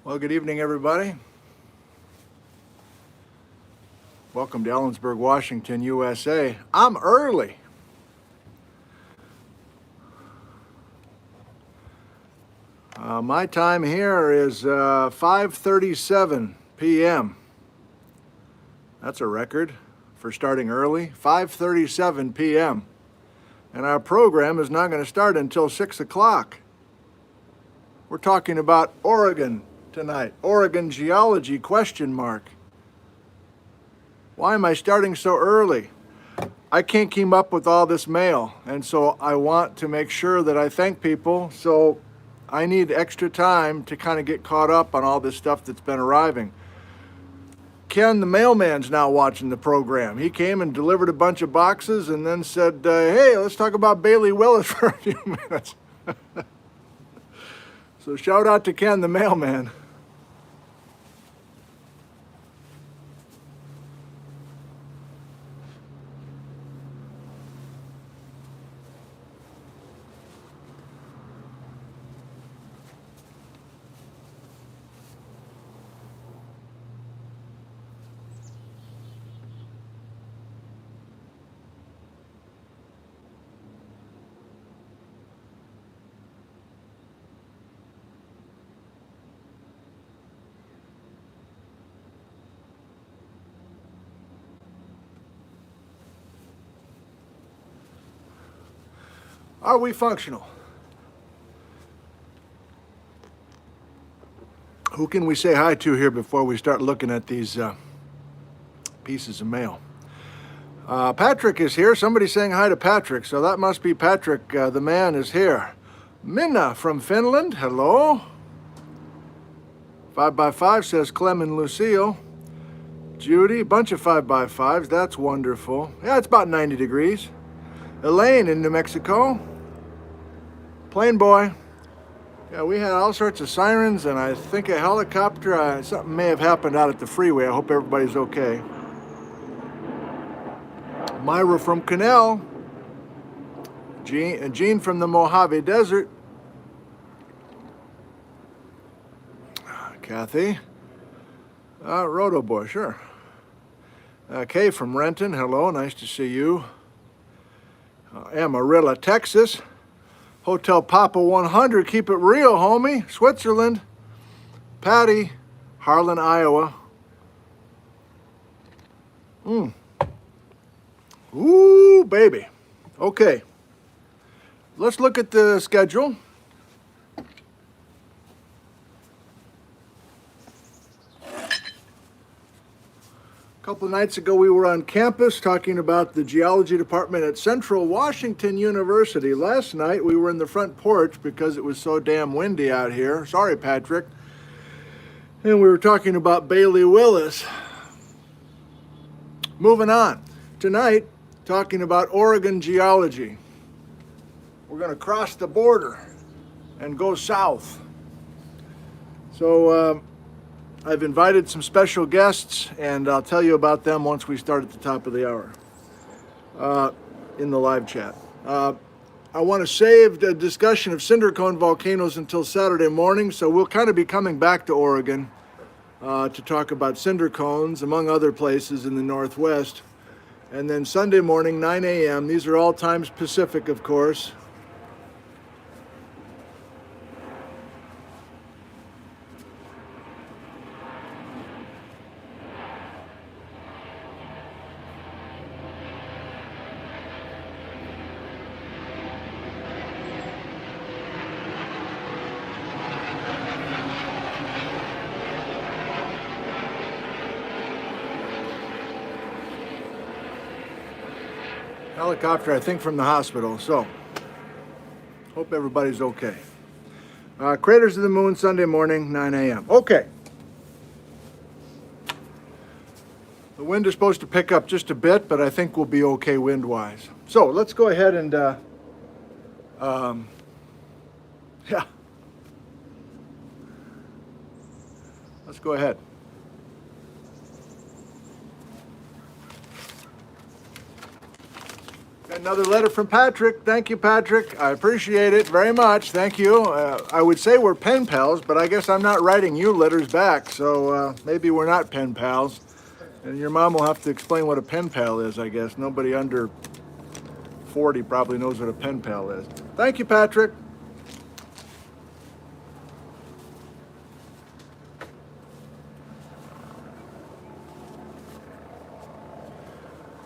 Well, good evening, everybody. Welcome to Ellensburg, Washington, USA. I'm early. My time here is 5:37 p.m. That's a record for starting early, 5:37 p.m. And our program is not going to start until 6 o'clock. We're talking about Oregon tonight, Oregon Geology, question mark. Why am I starting so early? I can't keep up with all this mail, and so I want to make sure that I thank people, so I need extra time to kind of get caught up on all this stuff that's been arriving. Ken, the mailman's now watching the program. He came and delivered a bunch of boxes and then said, hey, let's talk about Bailey Willis for a few minutes. So shout out to Ken, the mailman. Are we functional? Who can we say hi to here before we start looking at these pieces of mail? Patrick is here. Somebody's saying hi to Patrick, so that must be Patrick. The man is here. Minna from Finland, hello. 5x5 says Clem and Lucille. Judy, bunch of 5x5s, that's wonderful. Yeah, it's about 90 degrees. Elaine in New Mexico. Plain boy. Yeah, we had all sorts of sirens and I think a helicopter. Something may have happened out at the freeway. I hope everybody's okay. Myra from Canal. Jean from the Mojave Desert. Kathy. Roto Boy, sure. Kay from Renton, hello, nice to see you. Amarillo, Texas. Hotel Papa 100, keep it real, homie. Switzerland. Patty, Harlan, Iowa. Ooh, baby. Okay. Let's look at the schedule. A couple of nights ago, we were on campus talking about the geology department at Central Washington University. Last night, we were in the front porch because it was so damn windy out here. Sorry, Patrick. And we were talking about Bailey Willis. Moving on. Tonight, talking about Oregon Geology. We're going to cross the border and go south. So, I've invited some special guests, and I'll tell you about them once we start at the top of the hour in the live chat. I want to save the discussion of cinder cone volcanoes until Saturday morning, so we'll kind of be coming back to Oregon to talk about cinder cones, among other places in the Northwest. And then Sunday morning, 9 a.m., these are all times Pacific, of course. Helicopter, I think, from the hospital, so hope everybody's okay. Craters of the Moon, Sunday morning, 9 a.m. Okay. The wind is supposed to pick up just a bit, but I think we'll be okay wind-wise. So let's go ahead and, yeah. Let's go ahead. Another letter from Patrick. Thank you, Patrick. I appreciate it very much. Thank you. I would say we're pen pals, but I guess I'm not writing you letters back, so maybe we're not pen pals. And your mom will have to explain what a pen pal is, I guess. Nobody under 40 probably knows what a pen pal is. Thank you, Patrick.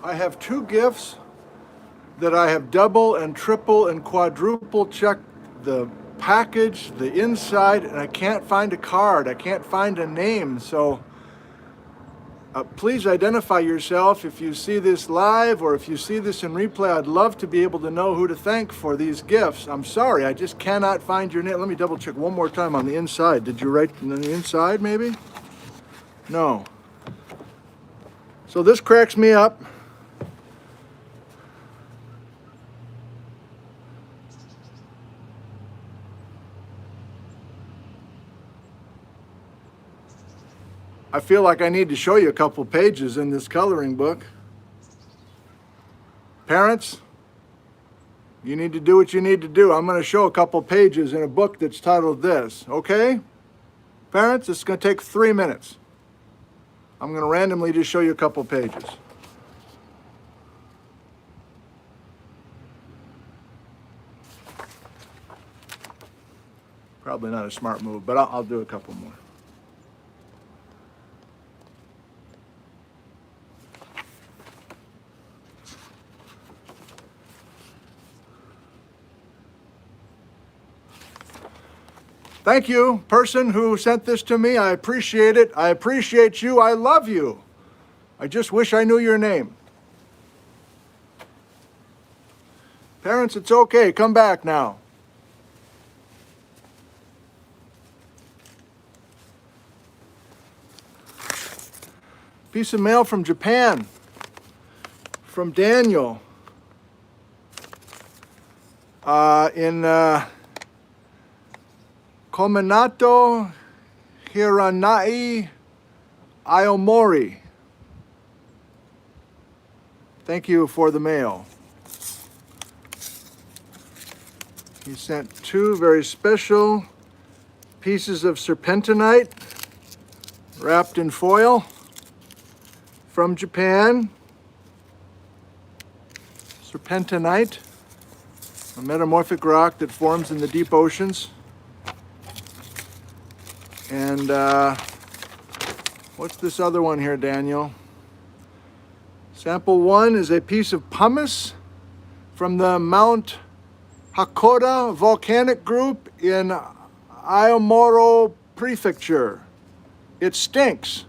I have two gifts that I have double and triple and quadruple checked the package, the inside, and I can't find a card. I can't find a name. So please identify yourself if you see this live or if you see this in replay. I'd love to be able to know who to thank for these gifts. I'm sorry, I just cannot find your name. Let me double check one more time on the inside. Did you write on the inside maybe? No. So this cracks me up. I feel like I need to show you a couple pages in this coloring book. Parents, you need to do what you need to do. I'm going to show a couple pages in a book that's titled this, okay? Parents, it's going to take 3 minutes. I'm going to randomly just show you a couple pages. Probably not a smart move, but I'll do a couple more. Thank you, person who sent this to me. I appreciate it. I appreciate you. I love you. I just wish I knew your name. Parents, it's okay. Come back now. Piece of mail from Japan, from Daniel, in Kominato Hiranai Aomori. Thank you for the mail. He sent two very special pieces of serpentinite wrapped in foil from Japan. Serpentinite, a metamorphic rock that forms in the deep oceans. And what's this other one here, Daniel? Sample one is a piece of pumice from the Mount Hakoda volcanic group in Aomori Prefecture. It stinks.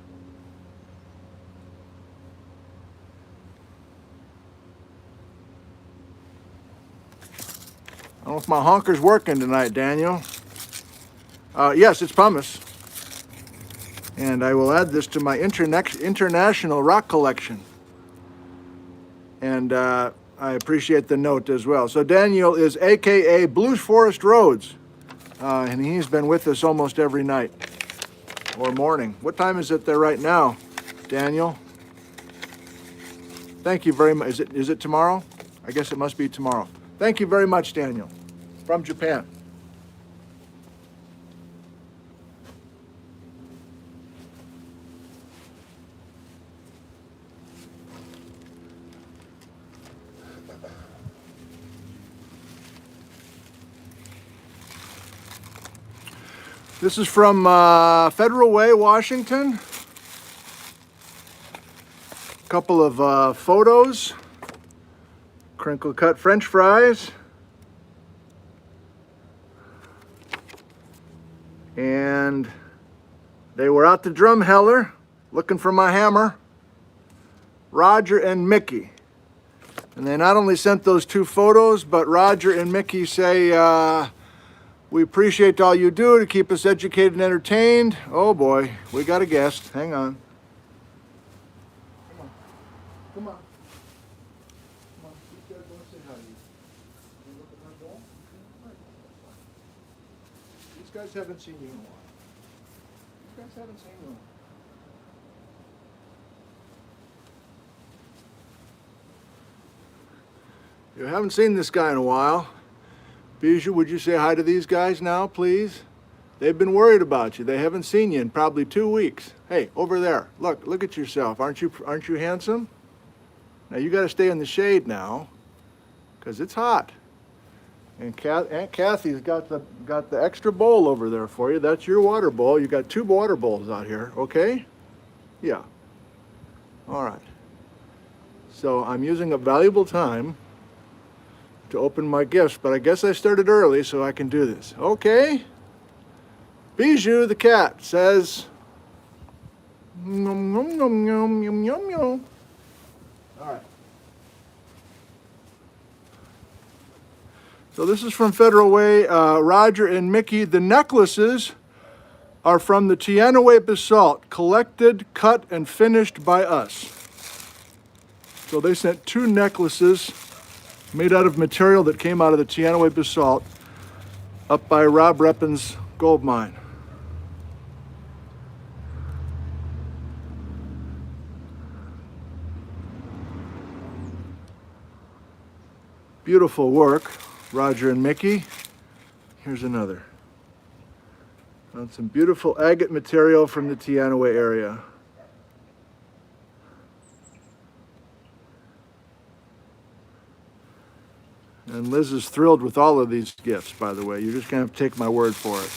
I don't know if my honker's working tonight, Daniel. Yes, it's pumice. And I will add this to my international rock collection. And I appreciate the note as well. So Daniel is AKA Blue Forest Roads. And he's been with us almost every night or morning. What time is it there right now, Daniel? Thank you very much. Is it tomorrow? I guess it must be tomorrow. Thank you very much, Daniel, from Japan. This is from Federal Way, Washington. A couple of photos. Crinkle cut French fries. And they were out to Drumheller looking for my hammer. Roger and Mickey. And they not only sent those two photos, but Roger and Mickey say, we appreciate all you do to keep us educated and entertained. Oh boy, we got a guest. Hang on. Come on. Come on. Come on. These guys want to say hi to you. You look at my ball? These guys haven't seen you in a while. These guys haven't seen you in a while. You haven't seen this guy in a while. Bijou, would you say hi to these guys now, please? They've been worried about you. They haven't seen you in probably 2 weeks. Hey, over there. Look at yourself. Aren't you handsome? Now you got to stay in the shade now, because it's hot. And Aunt Kathy's got the extra bowl over there for you. That's your water bowl. You got 2 water bowls out here, okay? Yeah. All right. So I'm using a valuable time to open my gifts, but I guess I started early so I can do this. Okay. Bijou the cat says, nom nom nom nom nom nom nom. All right. So this is from Federal Way. Roger and Mickey, the necklaces are from the Teanaway basalt, collected, cut, and finished by us. So they sent 2 necklaces made out of material that came out of the Teanaway basalt up by Rob Reppin's gold mine. Beautiful work, Roger and Mickey. Here's another. Found some beautiful agate material from the Teanaway area. And Liz is thrilled with all of these gifts, by the way. You're just going to have to take my word for it.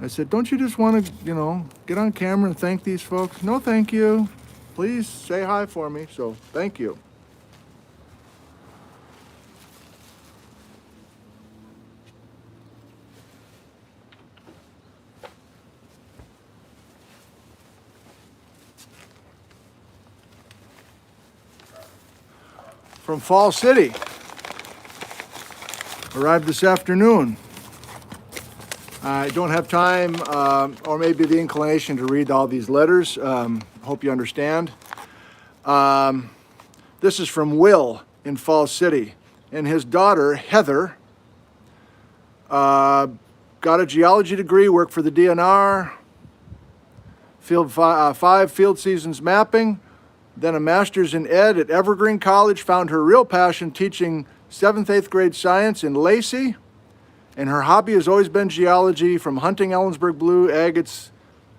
I said, don't you just want to, get on camera and thank these folks? No, thank you. Please say hi for me. So, thank you. From Fall City. Arrived this afternoon. I don't have time or maybe the inclination to read all these letters. Hope you understand. This is from Will in Fall City. And his daughter, Heather, got a geology degree, worked for the DNR, 5 field seasons mapping, then a master's in ed at Evergreen College, found her real passion teaching 7th, 8th grade science in Lacey, and her hobby has always been geology, from hunting Ellensburg blue agates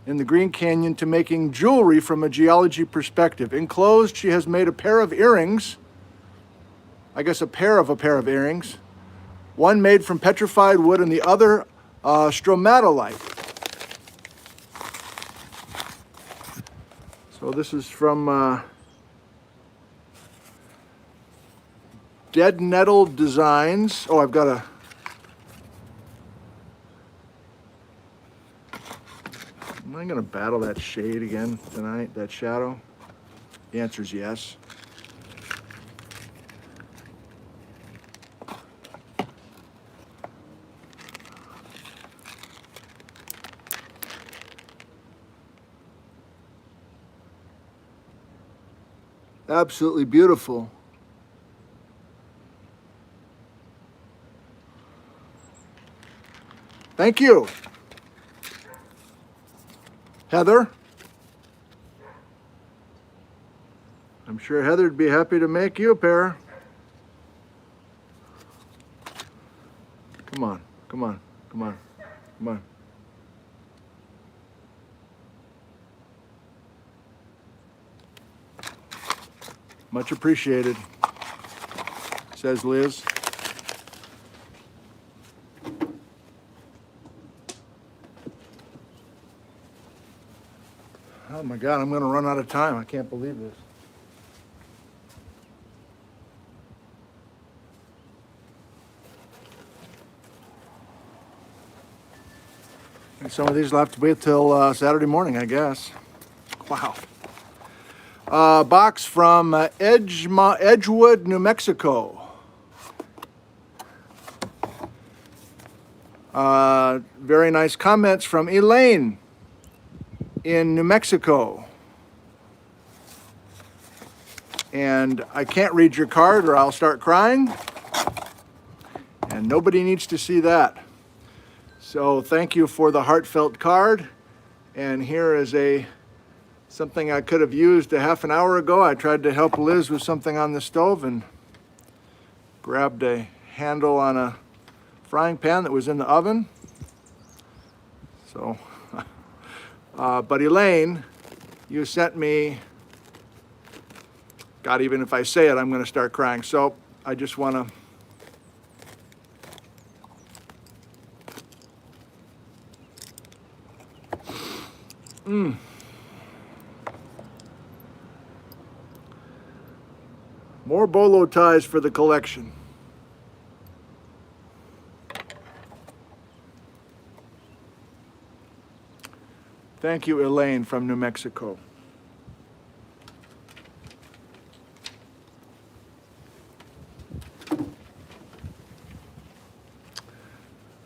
in the Green Canyon to making jewelry from a geology perspective. Enclosed, she has made a pair of earrings, I guess a pair of earrings, one made from petrified wood and the other stromatolite. So this is from Dead Nettle Designs. Oh, I've got a... Am I going to battle that shade again tonight, that shadow? The answer is yes. Absolutely beautiful. Thank you, Heather. I'm sure Heather'd be happy to make you a pair. Come on, come on, come on, come on. Much appreciated, says Liz. Oh my God, I'm going to run out of time. I can't believe this. And some of these will have to wait till Saturday morning, I guess. Wow. Box from Edgewood, New Mexico. Very nice comments from Elaine in New Mexico. And I can't read your card or I'll start crying. And nobody needs to see that. So thank you for the heartfelt card. And here is something I could have used a half an hour ago. I tried to help Liz with something on the stove and Grabbed a handle on a frying pan that was in the oven. So, but Elaine, you sent me, God, even if I say it, I'm going to start crying. So I just want to, more bolo ties for the collection. Thank you, Elaine from New Mexico. You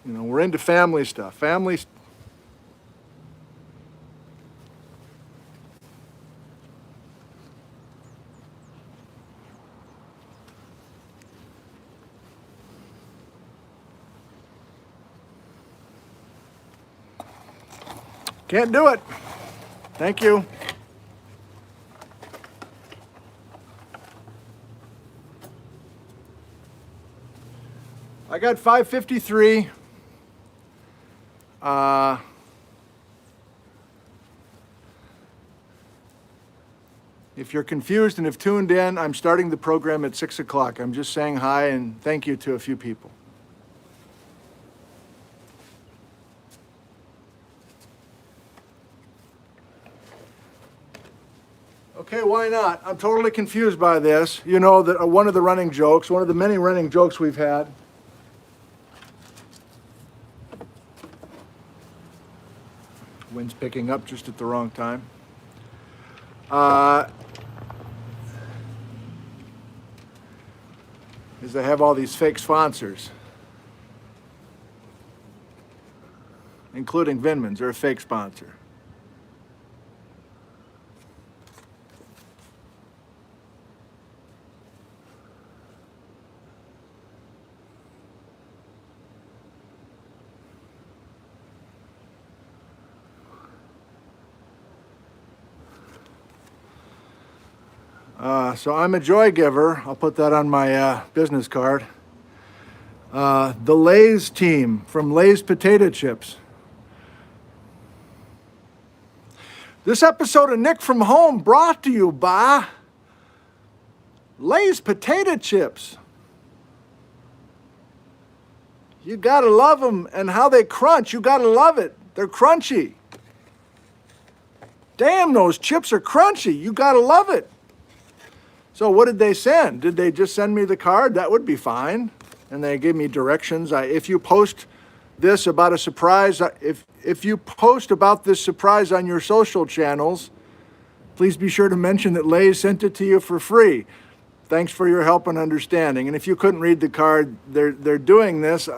know, we're into family stuff. Can't do it. Thank you. I got 553. If you're confused and have tuned in, I'm starting the program at 6 o'clock. I'm just saying hi and thank you to a few people. Okay, why not? I'm totally confused by this. You know that one of the running jokes, one of the many running jokes we've had. Wind's picking up just at the wrong time. Is I have all these fake sponsors, including Vinman's. They're a fake sponsor. So I'm a joy giver. I'll put that on my business card. The Lay's team from Lay's Potato Chips. This episode of Nick from Home brought to you by Lay's Potato Chips. You gotta love them, and how they crunch. You gotta love it. They're crunchy. Damn, those chips are crunchy. You gotta love it. So what did they send? Did they just send me the card? That would be fine. And they gave me directions. If you post this about a surprise, if you post about this surprise on your social channels, please be sure to mention that Lay sent it to you for free. Thanks for your help and understanding. And if you couldn't read the card, they're doing this.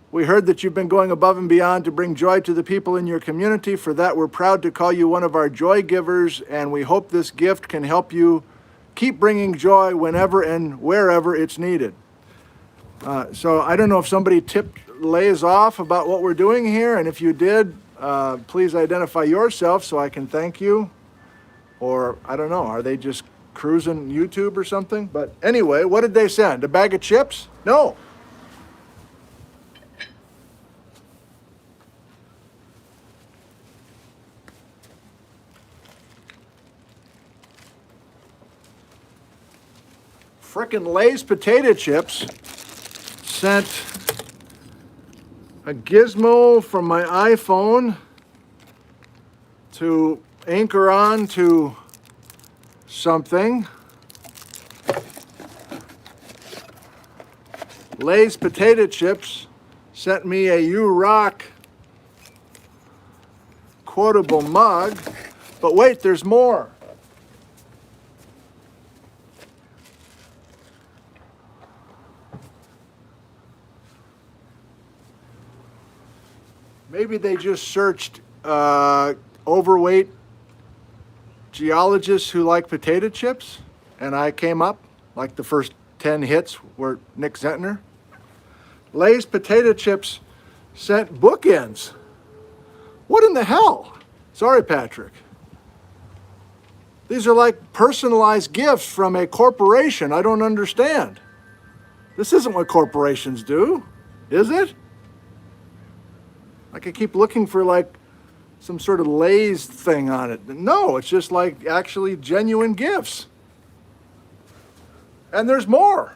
We heard that you've been going above and beyond to bring joy to the people in your community. For that, we're proud to call you one of our joy givers, and we hope this gift can help you keep bringing joy whenever and wherever it's needed. So I don't know if somebody tipped Lay's off about what we're doing here, and if you did, please identify yourself so I can thank you. Or, I don't know, are they just cruising YouTube or something? But anyway, what did they send? A bag of chips? No. Frickin' Lay's Potato Chips sent a gizmo from my iPhone to anchor on to something. Lay's Potato Chips sent me a You Rock quotable mug. But wait, there's more. Maybe they just searched overweight geologists who like potato chips, and I came up, like the first 10 hits were Nick Zentner. Lay's Potato Chips sent bookends. What in the hell? Sorry, Patrick. These are like personalized gifts from a corporation. I don't understand. This isn't what corporations do, is it? I could keep looking for like some sort of Lay's thing on it. No, it's just like actually genuine gifts. And there's more.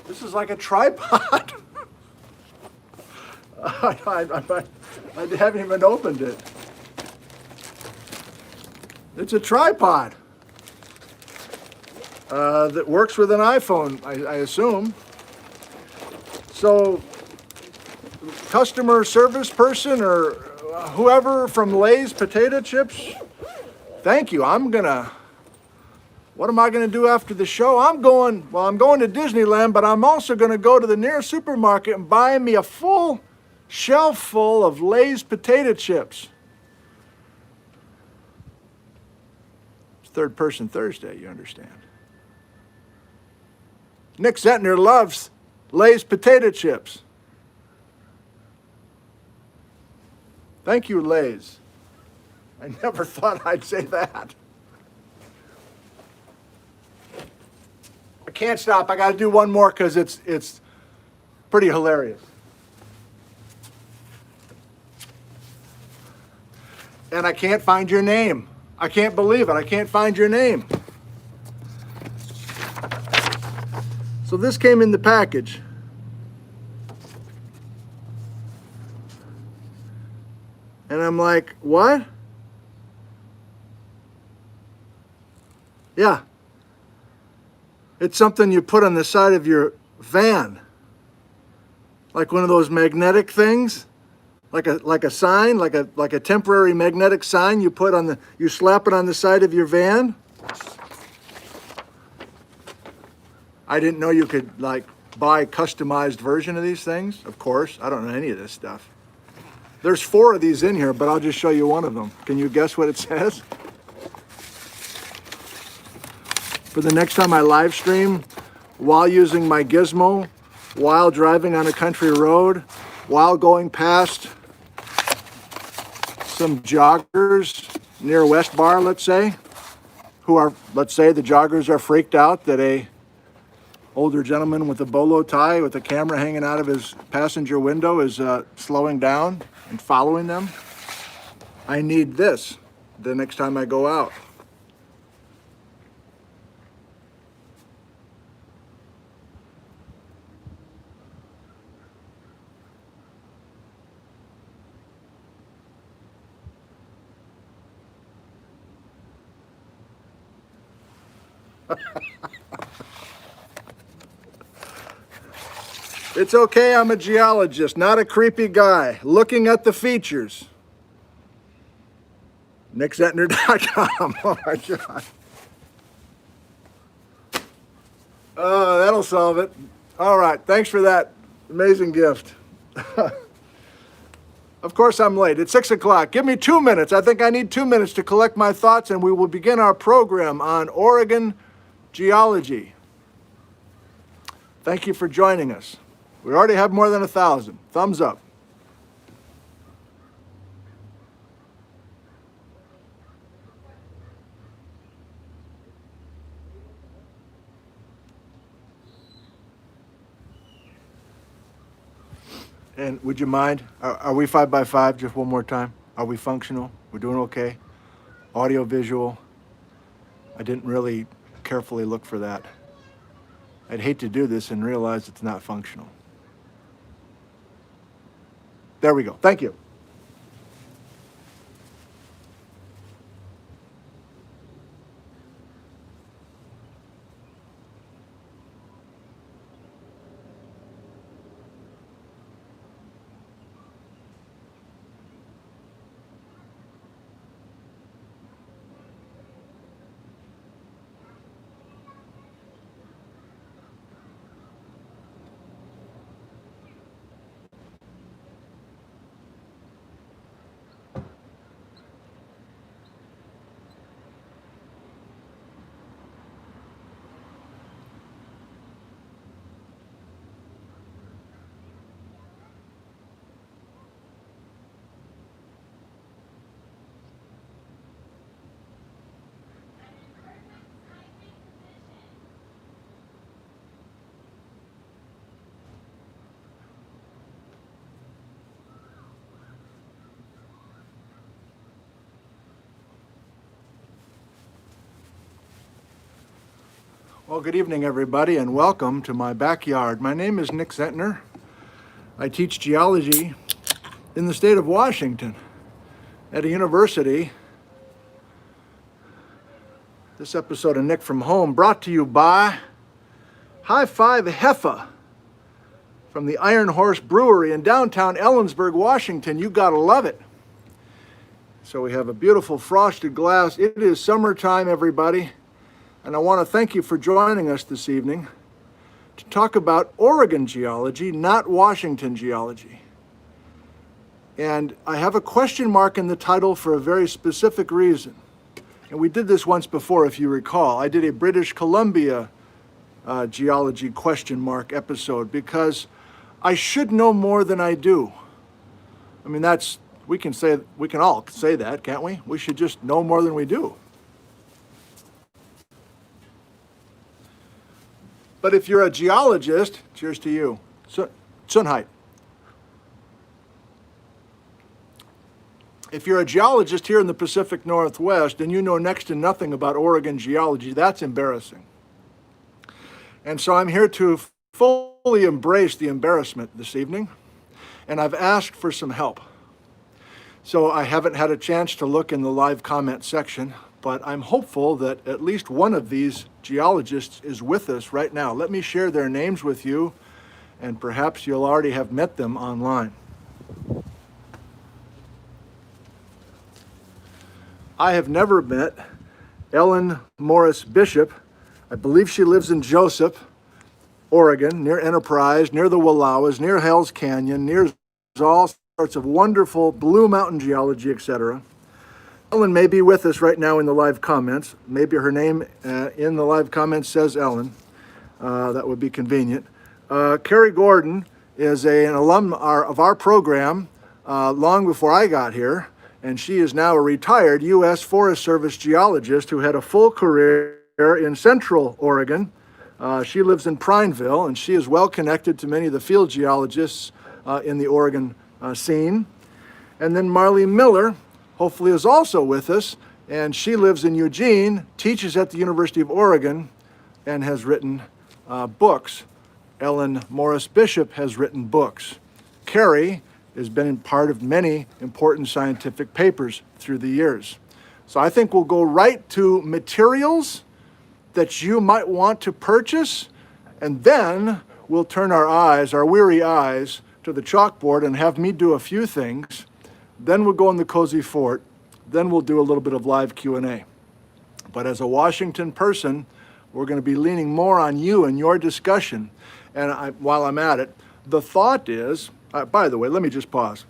This is like a tripod. I haven't even opened it. It's a tripod that works with an iPhone, I assume. So, customer service person or whoever from Lay's potato chips, thank you. What am I gonna do after the show? I'm going to Disneyland, but I'm also gonna go to the nearest supermarket and buy me a full shelf full of Lay's potato chips. It's Third Person Thursday, you understand. Nick Zentner loves Lay's potato chips. Thank you, Lay's. I never thought I'd say that. I can't stop. I got to do one more because it's pretty hilarious. And I can't find your name. I can't believe it. I can't find your name. So this came in the package. And I'm like, what? Yeah. It's something you put on the side of your van. Like one of those magnetic things. Like a sign, like a temporary magnetic sign you slap it on the side of your van. I didn't know you could like buy a customized version of these things. Of course, I don't know any of this stuff. There's 4 of these in here, but I'll just show you one of them. Can you guess what it says? For the next time I live stream, while using my gizmo, while driving on a country road, while going past some joggers near West Bar, let's say, let's say the joggers are freaked out that a older gentleman with a bolo tie with a camera hanging out of his passenger window is slowing down and following them. I need this the next time I go out. It's okay, I'm a geologist, not a creepy guy. Looking at the features. NickZentner.com. Oh my God. That'll solve it. All right, thanks for that amazing gift. Of course I'm late. It's 6 o'clock. Give me 2 minutes. I think I need 2 minutes to collect my thoughts and we will begin our program on Oregon Geology. Thank you for joining us. We already have more than 1,000. Thumbs up. And would you mind, are we 5x5 just one more time? Are we functional? We're doing okay? Audio, visual. I didn't really carefully look for that. I'd hate to do this and realize it's not functional. There we go. Thank you. Well, good evening, everybody, and welcome to my backyard. My name is Nick Zentner. I teach geology in the state of Washington at a university. This episode of Nick from Home brought to you by High Five Heffa from the Iron Horse Brewery in downtown Ellensburg, Washington. You gotta love it. So we have a beautiful frosted glass. It is summertime, everybody. And I want to thank you for joining us this evening to talk about Oregon geology, not Washington geology. And I have a question mark in the title for a very specific reason. And we did this once before, if you recall. I did a British Columbia geology question mark episode because I should know more than I do. I mean, we can all say that, can't we? We should just know more than we do. But if you're a geologist, cheers to you, Sunheit. If you're a geologist here in the Pacific Northwest and you know next to nothing about Oregon geology, that's embarrassing. And so I'm here to fully embrace the embarrassment this evening, and I've asked for some help. So I haven't had a chance to look in the live comment section, but I'm hopeful that at least one of these geologists is with us right now. Let me share their names with you, and perhaps you'll already have met them online. I have never met Ellen Morris Bishop. I believe she lives in Joseph, Oregon, near Enterprise, near the Wallowas, near Hell's Canyon, near all sorts of wonderful Blue Mountain geology, etc. Ellen may be with us right now in the live comments. Maybe her name in the live comments says Ellen. That would be convenient. Carrie Gordon is an alum of our program long before I got here, and she is now a retired U.S. Forest Service geologist who had a full career in Central Oregon. She lives in Prineville, and she is well connected to many of the field geologists in the Oregon scene. And then Marli Miller, hopefully, is also with us, and she lives in Eugene, teaches at the University of Oregon, and has written books. Ellen Morris Bishop has written books. Carrie has been part of many important scientific papers through the years. So I think we'll go right to materials that you might want to purchase, and then we'll turn our weary eyes, to the chalkboard and have me do a few things. Then we'll go in the cozy fort. Then we'll do a little bit of live Q&A. But as a Washington person, we're going to be leaning more on you and your discussion. And while I'm at it, the thought is, by the way, let me just pause.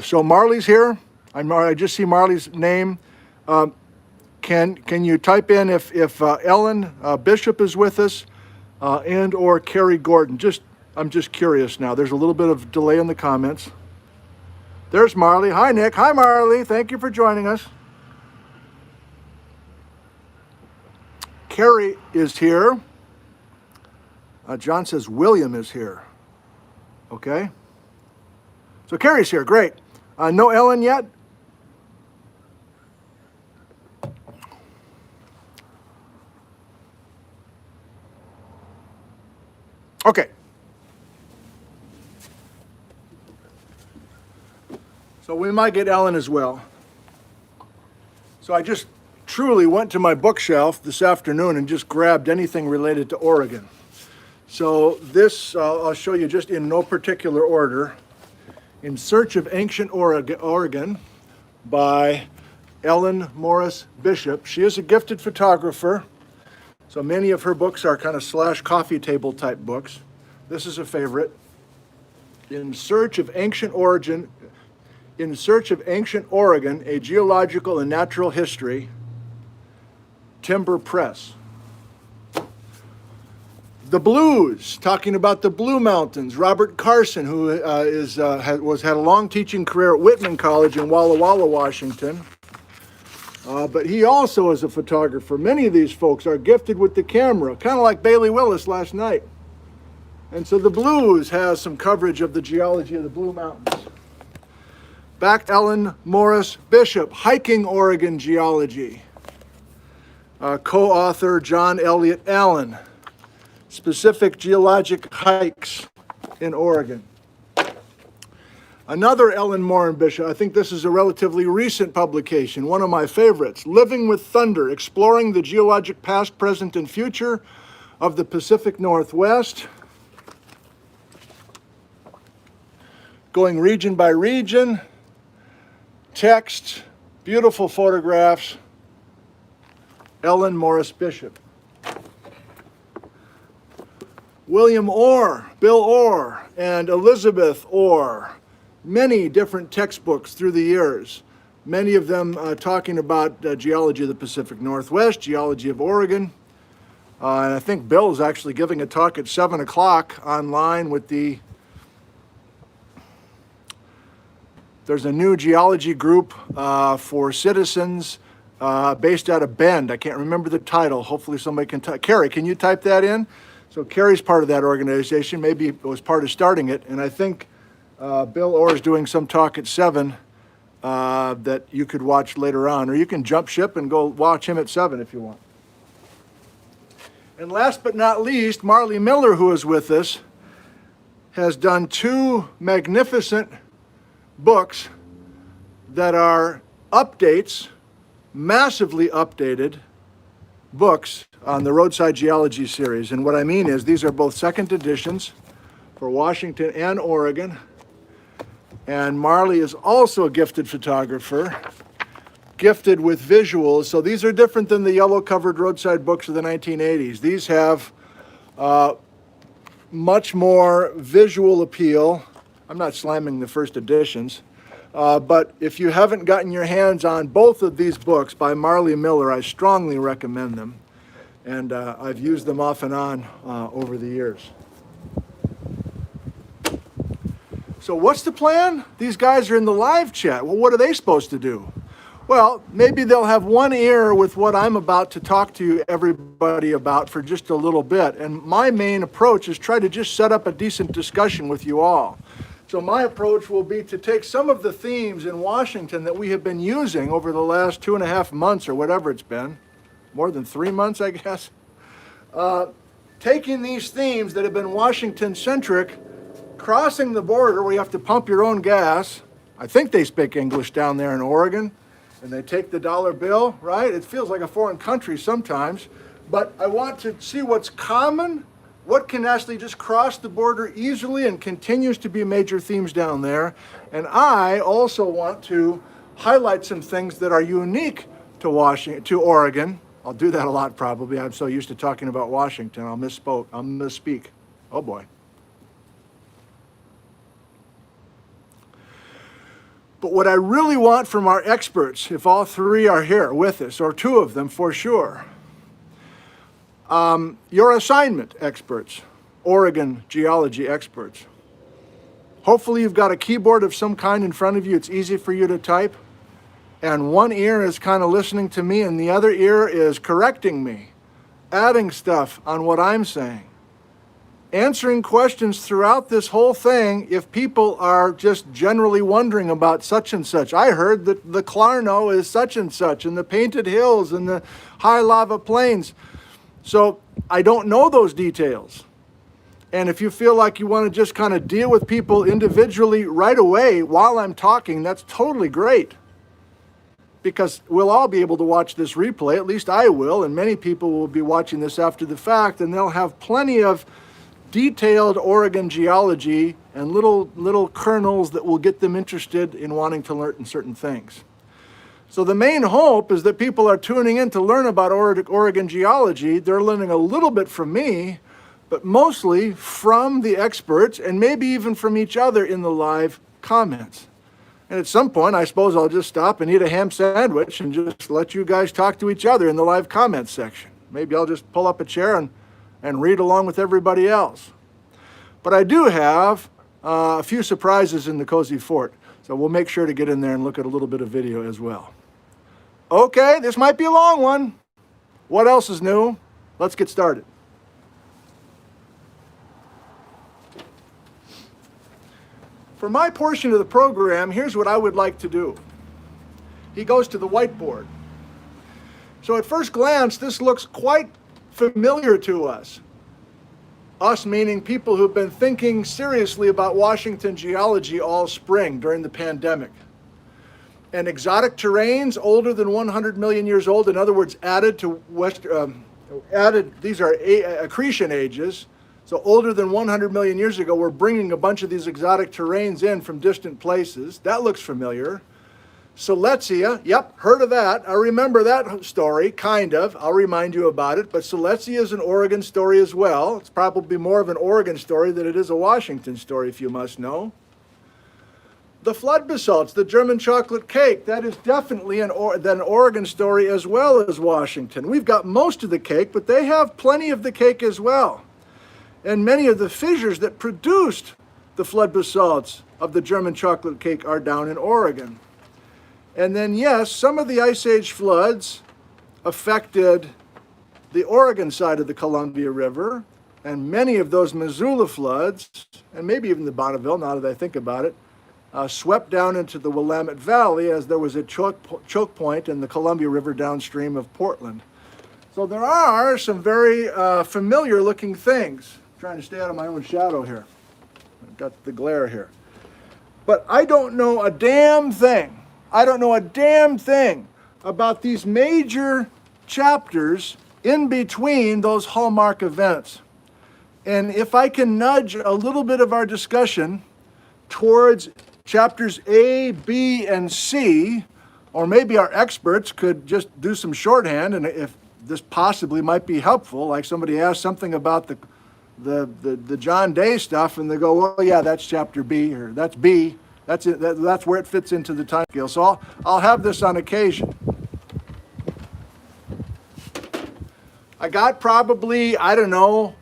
So Marli's here. I just see Marli's name. Can you type in if Ellen Bishop is with us and or Carrie Gordon? I'm just curious now. There's a little bit of delay in the comments. There's Marli. Hi, Nick. Hi, Marli. Thank you for joining us. Carrie is here. John says William is here. Okay. So Carrie's here. Great. No Ellen yet? Okay. So we might get Ellen as well. So I just truly went to my bookshelf this afternoon and just grabbed anything related to Oregon. So this I'll show you just in no particular order. In Search of Ancient Oregon by Ellen Morris Bishop. She is a gifted photographer, so many of her books are kind of / coffee table type books. This is a favorite. In Search of Ancient Oregon, A Geological and Natural History, Timber Press. The Blues, talking about the Blue Mountains. Robert Carson, who had a long teaching career at Whitman College in Walla Walla, Washington. But he also is a photographer. Many of these folks are gifted with the camera, kind of like Bailey Willis last night. And so the Blues has some coverage of the geology of the Blue Mountains. Back to Ellen Morris Bishop, Hiking Oregon Geology. co-author John Elliott Allen, Specific Geologic Hikes in Oregon. Another Ellen Morin Bishop, I think this is a relatively recent publication, one of my favorites, Living with Thunder, Exploring the Geologic Past, Present, and Future of the Pacific Northwest. Going region by region, text, beautiful photographs, Ellen Morris Bishop. William Orr, Bill Orr, and Elizabeth Orr. Many different textbooks through the years, many of them talking about geology of the Pacific Northwest, geology of Oregon. And I think Bill is actually giving a talk at 7 o'clock online with there's a new geology group for citizens based out of Bend. I can't remember the title. Hopefully somebody can type. Carrie, can you type that in? So Carrie's part of that organization. Maybe it was part of starting it. And I think Bill Orr is doing some talk at 7 that you could watch later on, or you can jump ship and go watch him at 7 if you want. And last but not least, Marli Miller, who is with us, has done 2 magnificent books that are updates, massively updated books on the Roadside Geology series. And what I mean is these are both second editions for Washington and Oregon. And Marli is also a gifted photographer, gifted with visuals. So these are different than the yellow-covered roadside books of the 1980s. These have much more visual appeal. I'm not slamming the first editions, but if you haven't gotten your hands on both of these books by Marli Miller, I strongly recommend them. And I've used them off and on over the years. So what's the plan? These guys are in the live chat. Well, what are they supposed to do? Well, maybe they'll have one ear with what I'm about to talk to everybody about for just a little bit. And my main approach is try to just set up a decent discussion with you all. So my approach will be to take some of the themes in Washington that we have been using over the last 2.5 months or whatever it's been, more than 3 months, I guess. Taking these themes that have been Washington-centric, crossing the border where you have to pump your own gas. I think they speak English down there in Oregon, and they take the dollar bill, right? It feels like a foreign country sometimes, but I want to see what's common, what can actually just cross the border easily and continues to be major themes down there. And I also want to highlight some things that are unique to Oregon. I'll do that a lot probably. I'm so used to talking about Washington, I'll misspeak. Oh boy. But what I really want from our experts, if all 3 are here with us, or 2 of them for sure, your assignment experts, Oregon geology experts. Hopefully you've got a keyboard of some kind in front of you. It's easy for you to type. And one ear is kind of listening to me and the other ear is correcting me, adding stuff on what I'm saying. Answering questions throughout this whole thing if people are just generally wondering about such and such. I heard that the Clarno is such and such, and the Painted Hills and the High Lava Plains. So I don't know those details. And if you feel like you want to just kind of deal with people individually right away while I'm talking, that's totally great. Because we'll all be able to watch this replay, at least I will, and many people will be watching this after the fact, and they'll have plenty of detailed Oregon geology and little kernels that will get them interested in wanting to learn certain things. So the main hope is that people are tuning in to learn about Oregon geology. They're learning a little bit from me, but mostly from the experts and maybe even from each other in the live comments. And at some point, I suppose I'll just stop and eat a ham sandwich and just let you guys talk to each other in the live comments section. Maybe I'll just pull up a chair and read along with everybody else. But I do have a few surprises in the Cozy Fort, so we'll make sure to get in there and look at a little bit of video as well. Okay, this might be a long one. What else is new? Let's get started. For my portion of the program, here's what I would like to do. He goes to the whiteboard. So at first glance, this looks quite familiar to us. Us meaning people who've been thinking seriously about Washington geology all spring during the pandemic. And exotic terrains older than 100 million years old, in other words, added to these are accretion ages, so older than 100 million years ago, we're bringing a bunch of these exotic terrains in from distant places. That looks familiar. Siletzia, yep, heard of that. I remember that story, kind of. I'll remind you about it. But Siletzia is an Oregon story as well. It's probably more of an Oregon story than it is a Washington story, if you must know. The flood basalts, the German chocolate cake, that is definitely an Oregon story as well as Washington. We've got most of the cake, but they have plenty of the cake as well. And many of the fissures that produced the flood basalts of the German chocolate cake are down in Oregon. And then, yes, some of the Ice Age floods affected the Oregon side of the Columbia River, and many of those Missoula floods, and maybe even the Bonneville, now that I think about it, swept down into the Willamette Valley as there was a choke point in the Columbia River downstream of Portland. So there are some very familiar looking things. I'm trying to stay out of my own shadow here. I've got the glare here. But I don't know a damn thing. I don't know a damn thing about these major chapters in between those hallmark events. And if I can nudge a little bit of our discussion towards chapters A, B, and C, or maybe our experts could just do some shorthand, and if this possibly might be helpful, like somebody asked something about the John Day stuff, and they go, well, yeah, that's chapter B, or that's B. That's it. That's where it fits into the time scale. So I'll have this on occasion. I got probably, I don't know,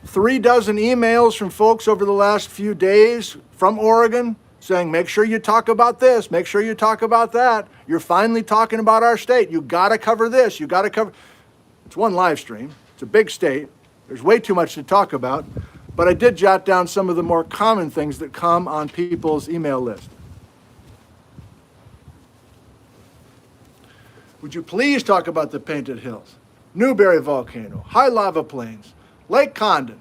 3 dozen emails from folks over the last few days from Oregon saying, make sure you talk about this, make sure you talk about that. You're finally talking about our state. You got to cover this. You got to cover. It's one live stream. It's a big state. There's way too much to talk about. But I did jot down some of the more common things that come on people's email list. Would you please talk about the Painted Hills, Newberry Volcano, High Lava Plains, Lake Condon,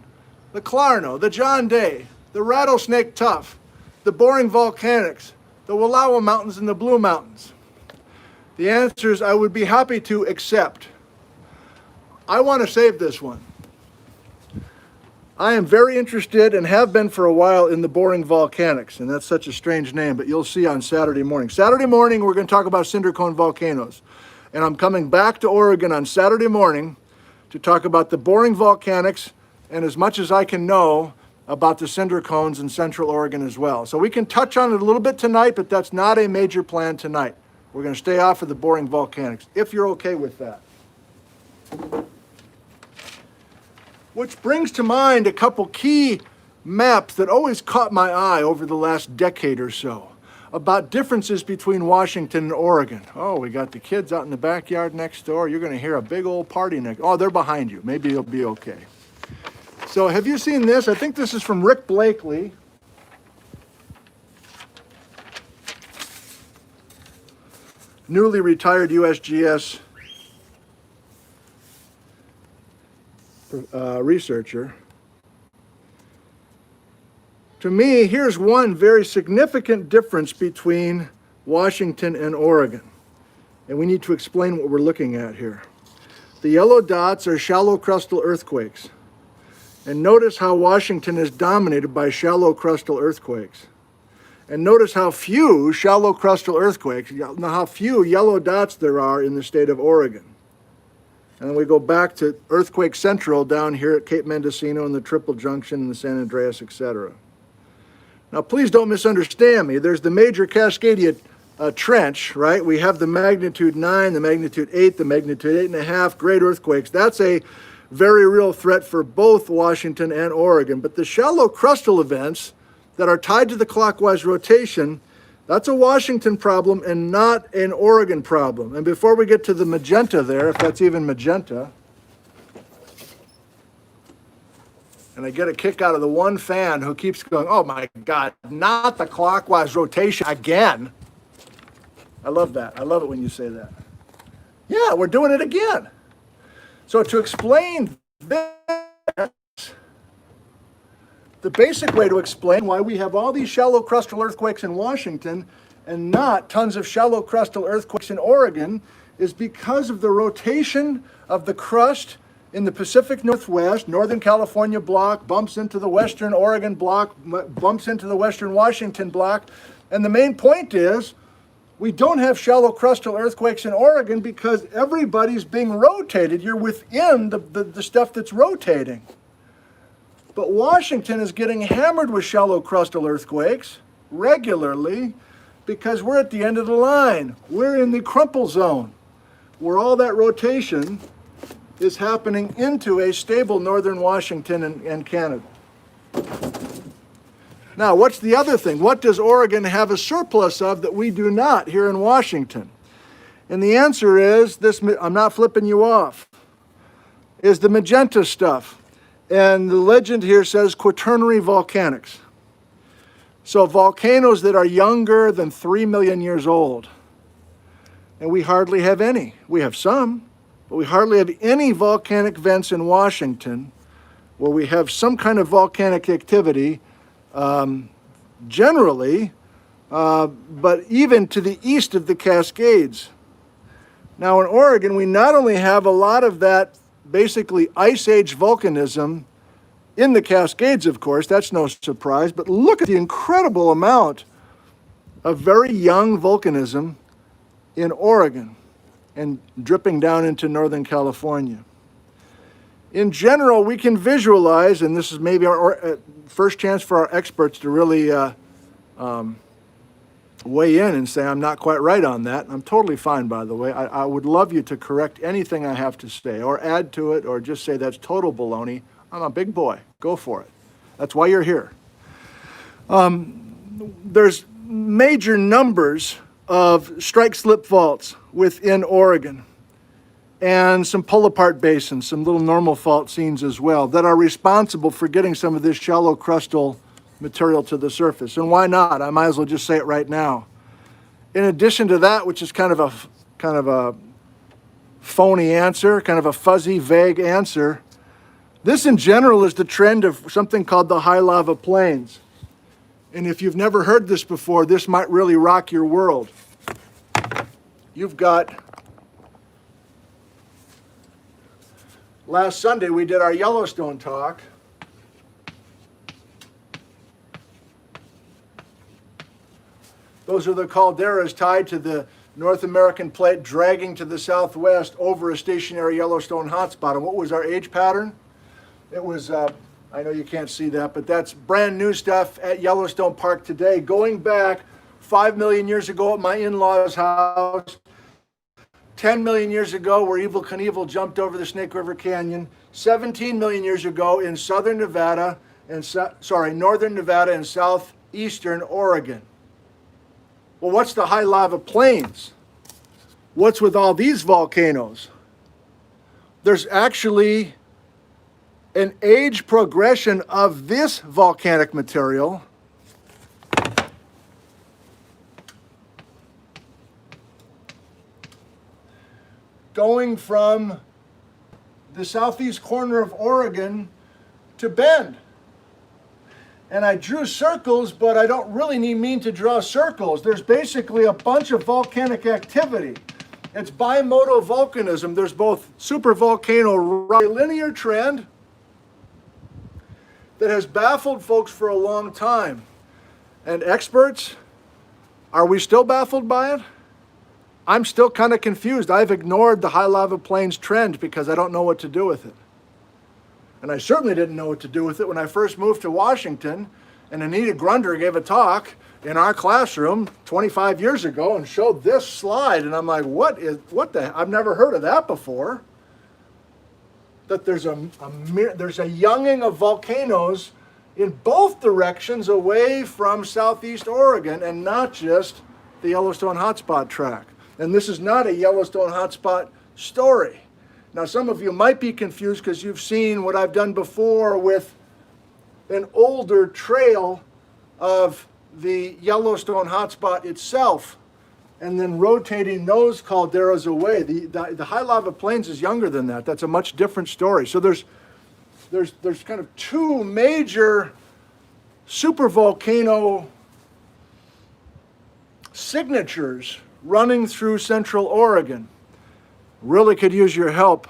the Clarno, the John Day, the Rattlesnake Tuff, the Boring Volcanics, the Wallowa Mountains, and the Blue Mountains? The answer is I would be happy to accept. I want to save this one. I am very interested, and have been for a while, in the Boring Volcanics, and that's such a strange name, but you'll see on Saturday morning. Saturday morning, we're going to talk about cinder cone volcanoes, and I'm coming back to Oregon on Saturday morning to talk about the Boring Volcanics, and as much as I can know about the cinder cones in Central Oregon as well. So we can touch on it a little bit tonight, but that's not a major plan tonight. We're going to stay off of the Boring Volcanics, if you're okay with that. Which brings to mind a couple key maps that always caught my eye over the last decade or so about differences between Washington and Oregon. Oh, we got the kids out in the backyard next door. You're going to hear a big old party next. Oh, they're behind you. Maybe it'll be okay. So have you seen this? I think this is from Rick Blakely. Newly retired USGS researcher. To me, here's one very significant difference between Washington and Oregon. And we need to explain what we're looking at here. The yellow dots are shallow crustal earthquakes. And notice how Washington is dominated by shallow crustal earthquakes. And notice how few shallow crustal earthquakes, how few yellow dots there are in the state of Oregon. And then we go back to Earthquake Central down here at Cape Mendocino and the Triple Junction and the San Andreas, etc. Now, please don't misunderstand me. There's the major Cascadia trench, right? We have the magnitude 9, the magnitude 8, the magnitude 8.5 great earthquakes. That's a very real threat for both Washington and Oregon. But the shallow crustal events that are tied to the clockwise rotation, that's a Washington problem and not an Oregon problem. And before we get to the magenta there, if that's even magenta, and I get a kick out of the one fan who keeps going, oh my God, not the clockwise rotation again. I love that. I love it when you say that. Yeah, we're doing it again. So to explain this, the basic way to explain why we have all these shallow crustal earthquakes in Washington and not tons of shallow crustal earthquakes in Oregon is because of the rotation of the crust in the Pacific Northwest. Northern California block bumps into the Western Oregon block, bumps into the Western Washington block. And the main point is we don't have shallow crustal earthquakes in Oregon because everybody's being rotated. You're within the stuff that's rotating. But Washington is getting hammered with shallow crustal earthquakes regularly because we're at the end of the line. We're in the crumple zone, where all that rotation is happening into a stable northern Washington and Canada. Now, what's the other thing? What does Oregon have a surplus of that we do not here in Washington? And the answer is this, I'm not flipping you off, is the magenta stuff. And the legend here says quaternary volcanics. So volcanoes that are younger than 3 million years old. And we hardly have any. We have some, but we hardly have any volcanic vents in Washington where we have some kind of volcanic activity generally, but even to the east of the Cascades. Now in Oregon, we not only have a lot of that basically ice age volcanism in the Cascades, of course, that's no surprise, but look at the incredible amount of very young volcanism in Oregon and dripping down into Northern California. In general, we can visualize, and this is maybe our first chance for our experts to really weigh in and say, I'm not quite right on that. I'm totally fine, by the way. I would love you to correct anything I have to say or add to it or just say that's total baloney. I'm a big boy. Go for it. That's why you're here. There's major numbers of strike-slip faults within Oregon and some pull-apart basins, some little normal fault scenes as well, that are responsible for getting some of this shallow crustal material to the surface. And why not? I might as well just say it right now. In addition to that, which is kind of a phony answer, kind of a fuzzy, vague answer, this in general is the trend of something called the high lava plains. And if you've never heard this before, this might really rock your world. You've got, last Sunday we did our Yellowstone talk. Those are the calderas tied to the North American plate, dragging to the southwest over a stationary Yellowstone hotspot. And what was our age pattern? It was, I know you can't see that, but that's brand new stuff at Yellowstone Park today, going back 5 million years ago at my in-laws' house, 10 million years ago where Evel Knievel jumped over the Snake River Canyon, 17 million years ago in southern Nevada, northern Nevada and southeastern Oregon. Well, what's the high lava plains? What's with all these volcanoes? There's actually an age progression of this volcanic material going from the southeast corner of Oregon to Bend. And I drew circles, but I don't really mean to draw circles. There's basically a bunch of volcanic activity. It's bimodal volcanism. There's both supervolcano, a linear trend that has baffled folks for a long time. And experts, are we still baffled by it? I'm still kind of confused. I've ignored the high lava plains trend because I don't know what to do with it. And I certainly didn't know what to do with it when I first moved to Washington, and Anita Grunder gave a talk in our classroom 25 years ago and showed this slide, and I'm like, I've never heard of that before. That there's a younging of volcanoes in both directions away from southeast Oregon and not just the Yellowstone hotspot track. And this is not a Yellowstone hotspot story. Now, some of you might be confused because you've seen what I've done before with an older trail of the Yellowstone hotspot itself and then rotating those calderas away. The high lava plains is younger than that. That's a much different story. So there's kind of two major supervolcano signatures running through central Oregon. Really could use your help,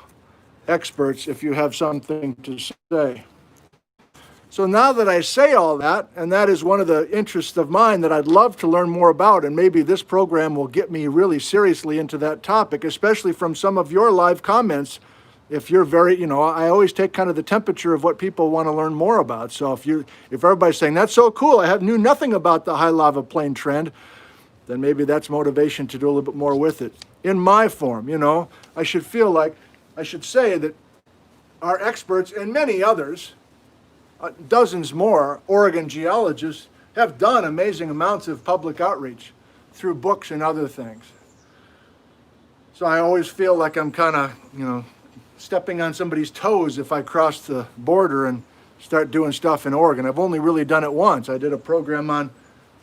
experts, if you have something to say. So now that I say all that, and that is one of the interests of mine that I'd love to learn more about, and maybe this program will get me really seriously into that topic, especially from some of your live comments. If you're very, I always take kind of the temperature of what people want to learn more about. So if everybody's saying, that's so cool, I knew nothing about the high lava plain trend, then maybe that's motivation to do a little bit more with it. In my form, I should feel like, I should say that our experts and many others, dozens more Oregon geologists, have done amazing amounts of public outreach through books and other things. So I always feel like I'm kind of, stepping on somebody's toes if I cross the border and start doing stuff in Oregon. I've only really done it once. I did a program on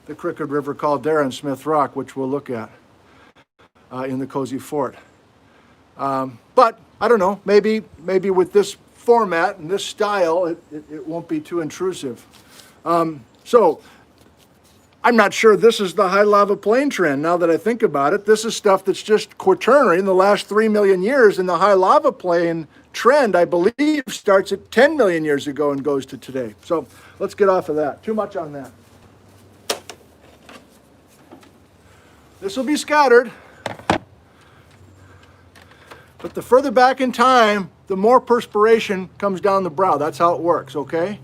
the Crooked River caldera and Smith Rock, which we'll look at in the Cozy Fort. But I don't know, maybe with this format and this style, it won't be too intrusive. So I'm not sure this is the high lava plain trend now that I think about it. This is stuff that's just quaternary in the last 3 million years, and the high lava plain trend, I believe, starts at 10 million years ago and goes to today. So let's get off of that. Too much on that. This will be scattered. But the further back in time, the more perspiration comes down the brow. That's how it works, okay?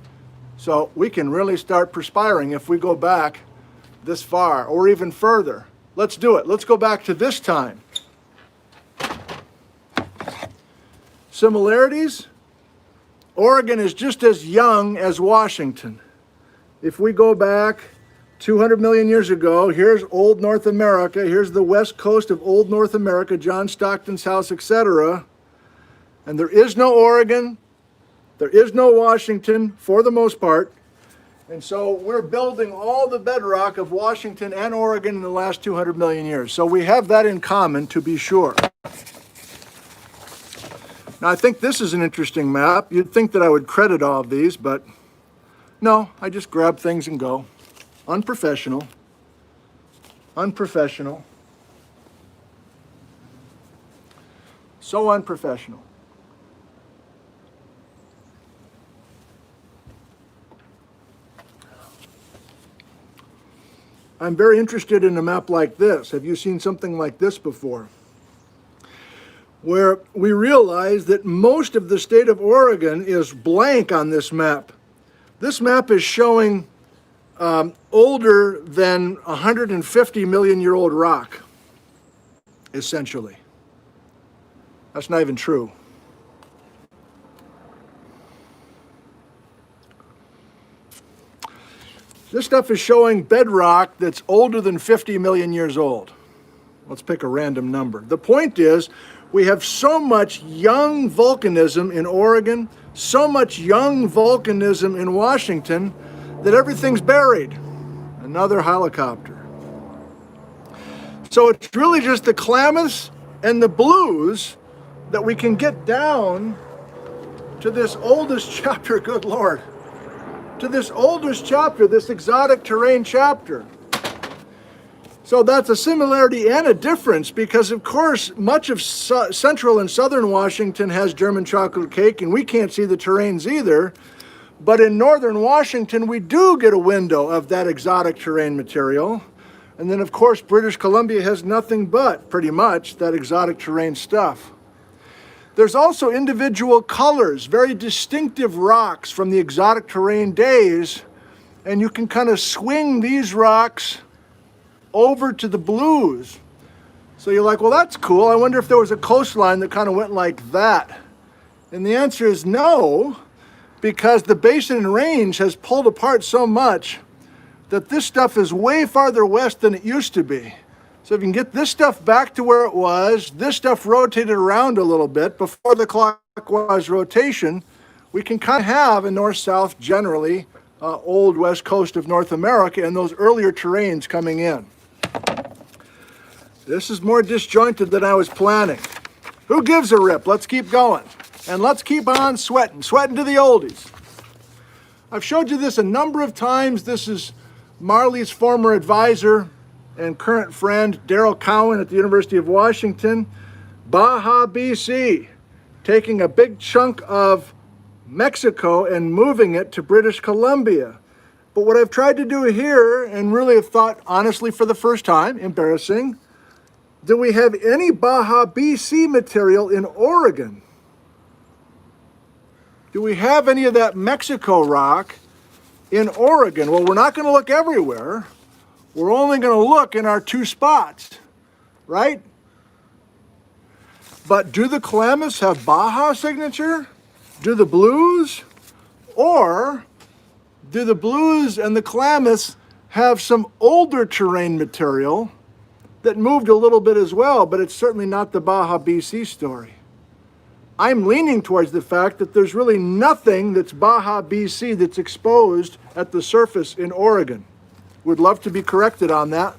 So we can really start perspiring if we go back this far or even further. Let's do it. Let's go back to this time. Similarities? Oregon is just as young as Washington. If we go back 200 million years ago, here's old North America, here's the west coast of old North America, John Stockton's house, etc. And there is no Oregon, there is no Washington for the most part. And so we're building all the bedrock of Washington and Oregon in the last 200 million years. So we have that in common, to be sure. Now I think this is an interesting map. You'd think that I would credit all of these, but no, I just grab things and go. Unprofessional. Unprofessional. So unprofessional. I'm very interested in a map like this. Have you seen something like this before? Where we realize that most of the state of Oregon is blank on this map. This map is showing older than 150 million year old rock, essentially. That's not even true. This stuff is showing bedrock that's older than 50 million years old. Let's pick a random number. The point is, we have so much young volcanism in Oregon, so much young volcanism in Washington, that everything's buried. Another helicopter. So it's really just the Klamaths and the Blues that we can get down to this oldest chapter, good Lord, to this oldest chapter, this exotic terrain chapter. So that's a similarity and a difference because, of course, much of central and southern Washington has German chocolate cake, and we can't see the terrains either. But in northern Washington, we do get a window of that exotic terrain material. And then, of course, British Columbia has nothing but, pretty much, that exotic terrain stuff. There's also individual colors, very distinctive rocks from the exotic terrain days, and you can kind of swing these rocks over to the blues. So you're like, well, that's cool. I wonder if there was a coastline that kind of went like that. And the answer is no, because the basin and range has pulled apart so much that this stuff is way farther west than it used to be. So if you can get this stuff back to where it was, this stuff rotated around a little bit before the clockwise rotation, we can kind of have a north-south generally old west coast of North America and those earlier terrains coming in. This is more disjointed than I was planning. Who gives a rip? Let's keep going. And let's keep on sweating to the oldies. I've showed you this a number of times. This is Marli's former advisor and current friend, Darrell Cowan at the University of Washington. Baja BC, taking a big chunk of Mexico and moving it to British Columbia. But what I've tried to do here, and really have thought honestly for the first time, embarrassing, do we have any Baja BC material in Oregon? Do we have any of that Mexico rock in Oregon? Well, we're not going to look everywhere. We're only going to look in our two spots, right? But do the Klamaths have Baja signature? Do the Blues? Or do the Blues and the Klamaths have some older terrain material that moved a little bit as well, but it's certainly not the Baja BC story? I'm leaning towards the fact that there's really nothing that's Baja BC that's exposed at the surface in Oregon. Would love to be corrected on that.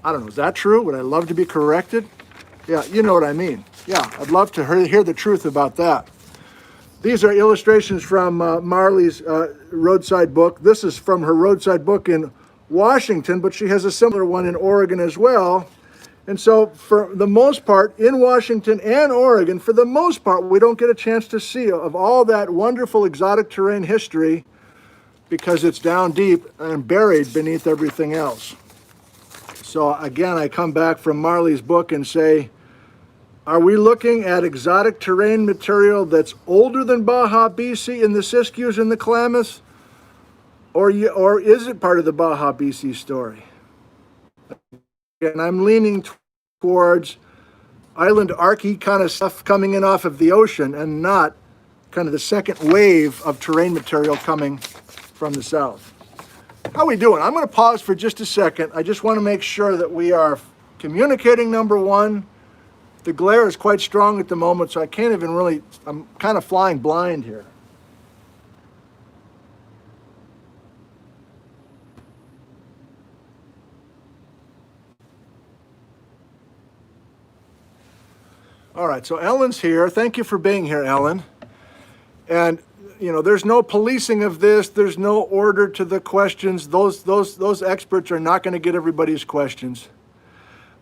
I don't know, is that true? Would I love to be corrected? Yeah, you know what I mean. Yeah, I'd love to hear the truth about that. These are illustrations from Marli's roadside book. This is from her roadside book in Washington, but she has a similar one in Oregon as well. And so for the most part, in Washington and Oregon, for the most part, we don't get a chance to see of all that wonderful exotic terrain history because it's down deep and buried beneath everything else. So again, I come back from Marli's book and say, are we looking at exotic terrain material that's older than Baja BC in the Siskiyous and the Klamaths? Or is it part of the Baja BC story? And I'm leaning towards island archy kind of stuff coming in off of the ocean and not kind of the second wave of terrain material coming from the south. How are we doing? I'm going to pause for just a second. I just want to make sure that we are communicating, number one. The glare is quite strong at the moment, so I can't even really, I'm kind of flying blind here. All right, so Ellen's here. Thank you for being here, Ellen. And, you know, there's no policing of this. There's no order to the questions. Those experts are not going to get everybody's questions.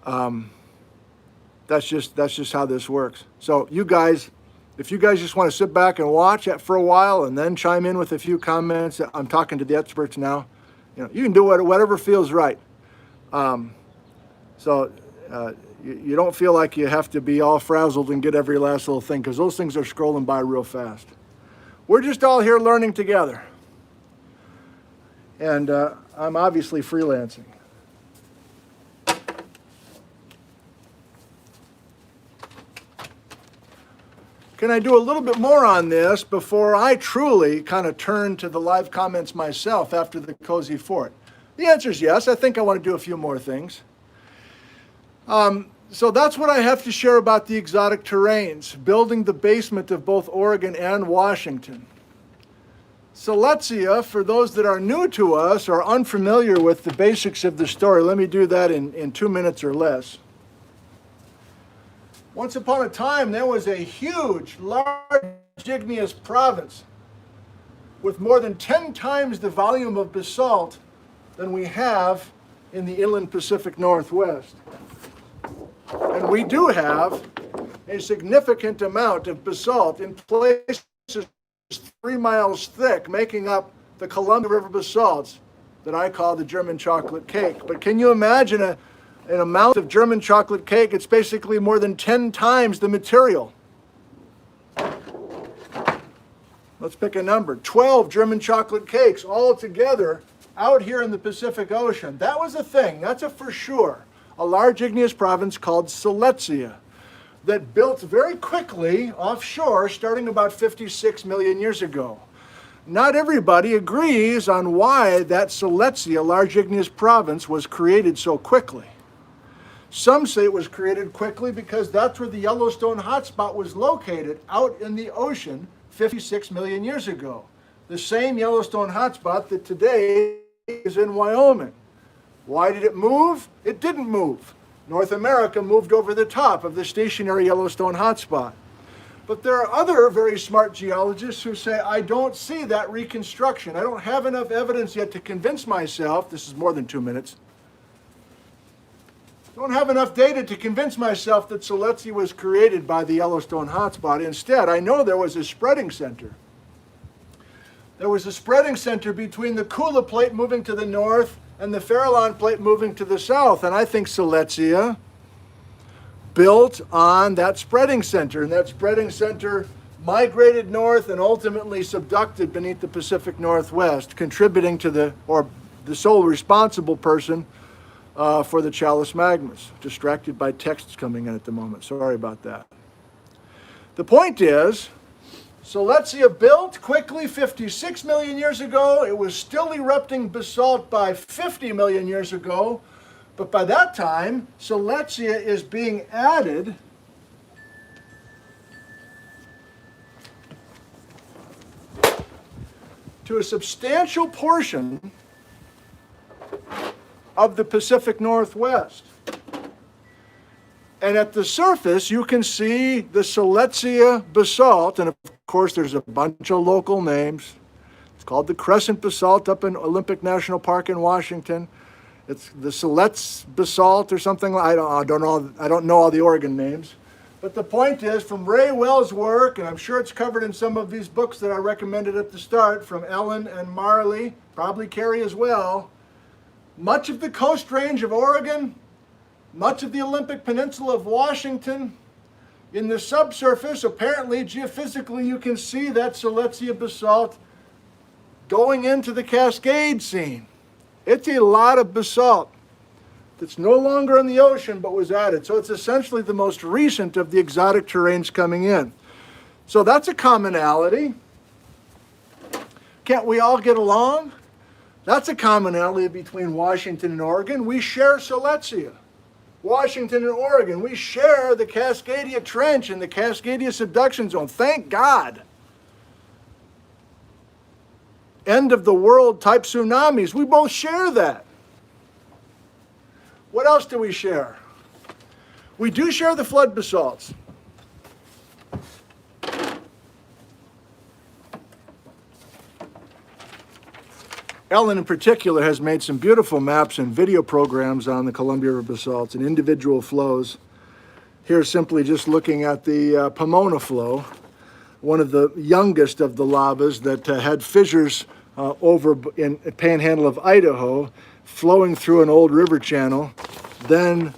That's just how this works. So you guys, if you guys just want to sit back and watch it for a while and then chime in with a few comments, I'm talking to the experts now. You know, you can do whatever feels right. You don't feel like you have to be all frazzled and get every last little thing, because those things are scrolling by real fast. We're just all here learning together. And I'm obviously freelancing. Can I do a little bit more on this before I truly kind of turn to the live comments myself after the Cozy Fort? The answer is yes. I think I want to do a few more things. So that's what I have to share about the exotic terrains, building the basement of both Oregon and Washington. Siletzia, for those that are new to us or unfamiliar with the basics of the story, let me do that in 2 minutes or less. Once upon a time, there was a huge, large igneous province with more than 10 times the volume of basalt than we have in the inland Pacific Northwest. And we do have a significant amount of basalt in places 3 miles thick, making up the Columbia River basalts that I call the German chocolate cake. But can you imagine an amount of German chocolate cake? It's basically more than 10 times the material. Let's pick a number. 12 German chocolate cakes all together out here in the Pacific Ocean. That was a thing. That's a for sure. A large igneous province called Siletzia that built very quickly offshore starting about 56 million years ago. Not everybody agrees on why that Siletzia, large igneous province, was created so quickly. Some say it was created quickly because that's where the Yellowstone hotspot was located, out in the ocean 56 million years ago. The same Yellowstone hotspot that today is in Wyoming. Why did it move? It didn't move. North America moved over the top of the stationary Yellowstone hotspot. But there are other very smart geologists who say, I don't see that reconstruction. I don't have enough evidence yet to convince myself, this is more than 2 minutes, don't have enough data to convince myself that Siletsia was created by the Yellowstone hotspot. Instead, I know there was a spreading center. There was a spreading center between the Kula plate moving to the north and the Farallon plate moving to the south. And I think Siletsia built on that spreading center. And that spreading center migrated north and ultimately subducted beneath the Pacific Northwest, contributing to the sole responsible person for the Challis magmas. Distracted by texts coming in at the moment. Sorry about that. The point is, Siletsia built quickly 56 million years ago. It was still erupting basalt by 50 million years ago. But by that time, Siletsia is being added to a substantial portion of the Pacific Northwest. And at the surface, you can see the Siletsia basalt, and of course there's a bunch of local names. It's called the Crescent basalt up in Olympic National Park in Washington. It's the Siletz basalt or something. I don't know all the Oregon names. But the point is, from Ray Wells' work, and I'm sure it's covered in some of these books that I recommended at the start, from Ellen and Marli, probably Carrie as well, much of the Coast Range of Oregon, much of the Olympic Peninsula of Washington, in the subsurface, apparently, geophysically, you can see that Siletsia basalt going into the Cascade scene. It's a lot of basalt that's no longer in the ocean but was added. So it's essentially the most recent of the exotic terrains coming in. So that's a commonality. Can't we all get along? That's a commonality between Washington and Oregon. We share Siletsia. Washington and Oregon, we share the Cascadia Trench and the Cascadia Subduction Zone. Thank God. End of the world type tsunamis, we both share that. What else do we share? We do share the flood basalts. Ellen in particular has made some beautiful maps and video programs on the Columbia River basalts and individual flows. Here simply just looking at the Pomona flow, one of the youngest of the lavas that had fissures over in Panhandle of Idaho, flowing through an old river channel, then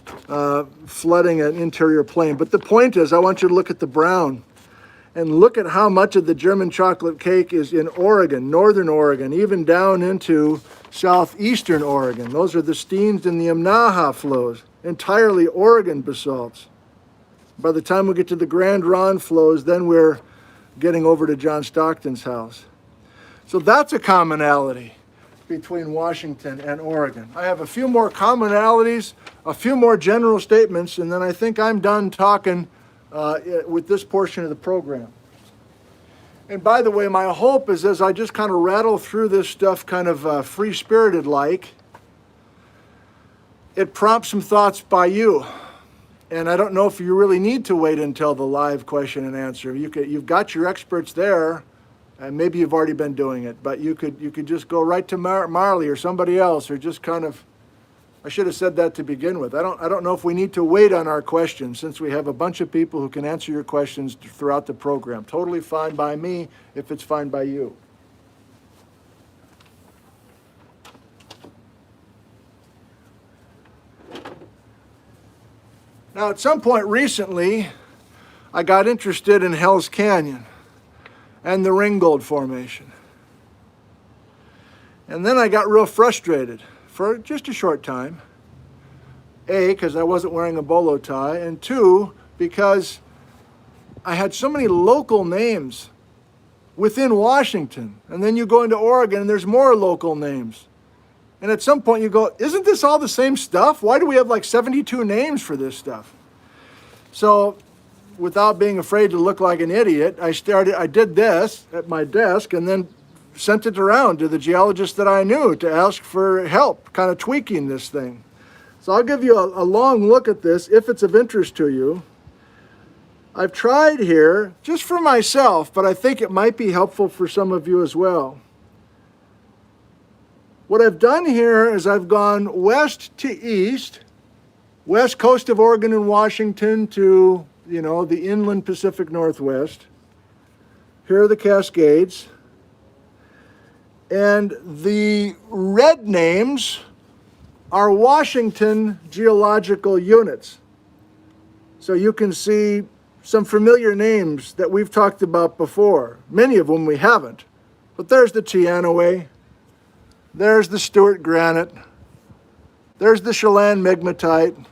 flooding an interior plain. But the point is, I want you to look at the brown and look at how much of the German chocolate cake is in Oregon, northern Oregon, even down into southeastern Oregon. Those are the Steens and the Imnaha flows, entirely Oregon basalts. By the time we get to the Grand Ronde flows, then we're getting over to John Stockton's house. So that's a commonality between Washington and Oregon. I have a few more commonalities, a few more general statements, and then I think I'm done talking with this portion of the program. And by the way, my hope is as I just kind of rattle through this stuff kind of free-spirited like, it prompts some thoughts by you. And I don't know if you really need to wait until the live question and answer. You've got your experts there, and maybe you've already been doing it, but you could just go right to Marli or somebody else, or just kind of, I should have said that to begin with. I don't know if we need to wait on our questions, since we have a bunch of people who can answer your questions throughout the program. Totally fine by me if it's fine by you. Now, at some point recently, I got interested in Hell's Canyon and the Ringgold Formation. And then I got real frustrated for just a short time. A, because I wasn't wearing a bolo tie, and two, because I had so many local names within Washington. And then you go into Oregon and there's more local names. And at some point you go, isn't this all the same stuff? Why do we have like 72 names for this stuff? So without being afraid to look like an idiot, I did this at my desk and then sent it around to the geologists that I knew to ask for help, kind of tweaking this thing. So I'll give you a long look at this if it's of interest to you. I've tried here, just for myself, but I think it might be helpful for some of you as well. What I've done here is I've gone west to east, west coast of Oregon and Washington to, the inland Pacific Northwest. Here are the Cascades. And the red names are Washington geological units. So you can see some familiar names that we've talked about before, many of them we haven't. But there's the Teanaway, there's the Stewart granite, there's the Chelan migmatite,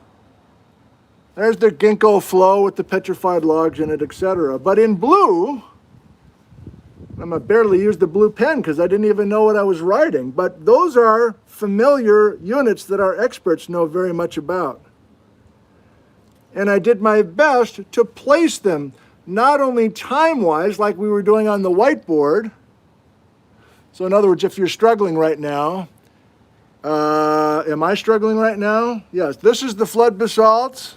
there's the ginkgo flow with the petrified logs in it, etc. But in blue, I barely used the blue pen because I didn't even know what I was writing, but those are familiar units that our experts know very much about. And I did my best to place them, not only time-wise, like we were doing on the whiteboard. So in other words, if you're struggling right now, am I struggling right now? Yes, this is the flood basalts.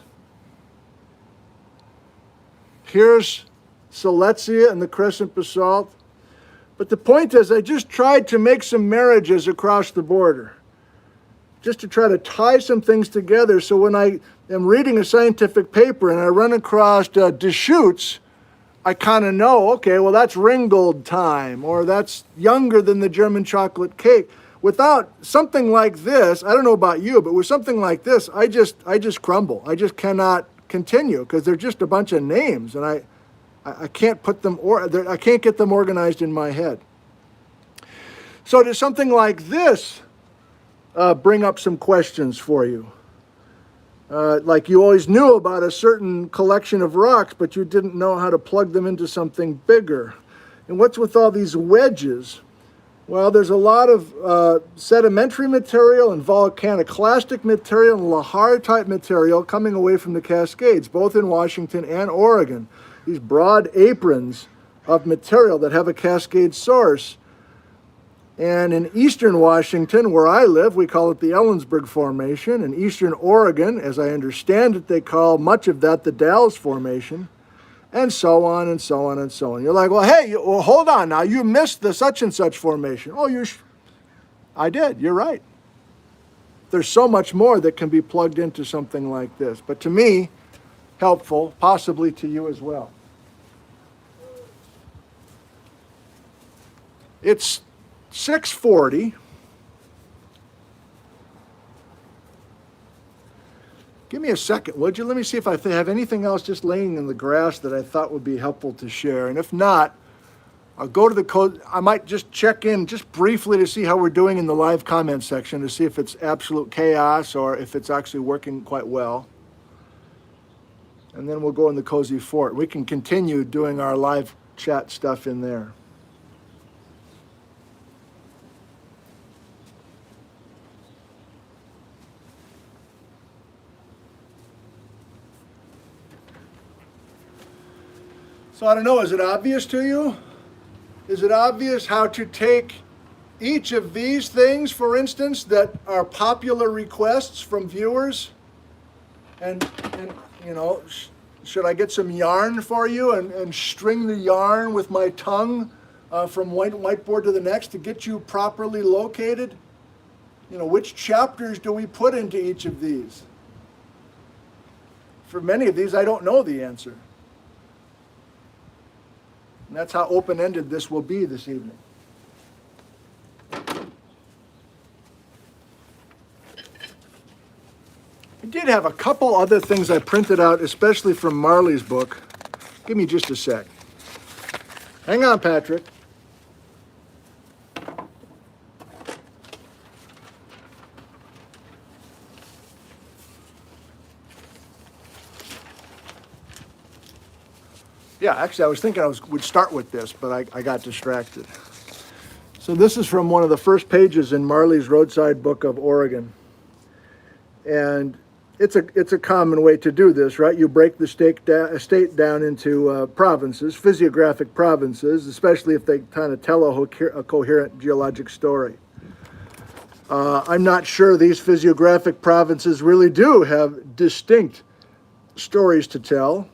Here's Siletzia and the crescent basalt. But the point is, I just tried to make some marriages across the border, just to try to tie some things together. So when I am reading a scientific paper and I run across Deschutes, I kind of know, okay, well, that's Ringgold time, or that's younger than the German chocolate cake. Without something like this, I don't know about you, but with something like this, I just crumble. I just cannot continue because they're just a bunch of names, and I can't put them, I can't get them organized in my head. So does something like this bring up some questions for you? Like you always knew about a certain collection of rocks, but you didn't know how to plug them into something bigger. And what's with all these wedges? Well, there's a lot of sedimentary material and volcaniclastic material and lahar-type material coming away from the Cascades, both in Washington and Oregon. These broad aprons of material that have a Cascade source. And in eastern Washington, where I live, we call it the Ellensburg Formation. In eastern Oregon, as I understand it, they call much of that the Dalles Formation, and so on and so on and so on. You're like, well, hey, hold on now. You missed the such and such formation. Oh, I did. You're right. There's so much more that can be plugged into something like this. But to me, helpful, possibly to you as well. It's 6:40. Give me a second, would you? Let me see if I have anything else just laying in the grass that I thought would be helpful to share. And if not, I'll go to the code. I might just check in just briefly to see how we're doing in the live comment section to see if it's absolute chaos or if it's actually working quite well. And then we'll go in the cozy fort. We can continue doing our live chat stuff in there. So I don't know, is it obvious to you? Is it obvious how to take each of these things, for instance, that are popular requests from viewers? And should I get some yarn for you and string the yarn with my tongue from whiteboard to the next to get you properly located? Which chapters do we put into each of these? For many of these, I don't know the answer. And that's how open-ended this will be this evening. I did have a couple other things I printed out, especially from Marli's book. Give me just a sec. Hang on, Patrick. Yeah, actually, I was thinking would start with this, but I got distracted. So this is from one of the first pages in Marli's Roadside Book of Oregon. And it's a common way to do this, right? You break the state down into provinces, physiographic provinces, especially if they kind of tell a coherent geologic story. I'm not sure these physiographic provinces really do have distinct stories to tell.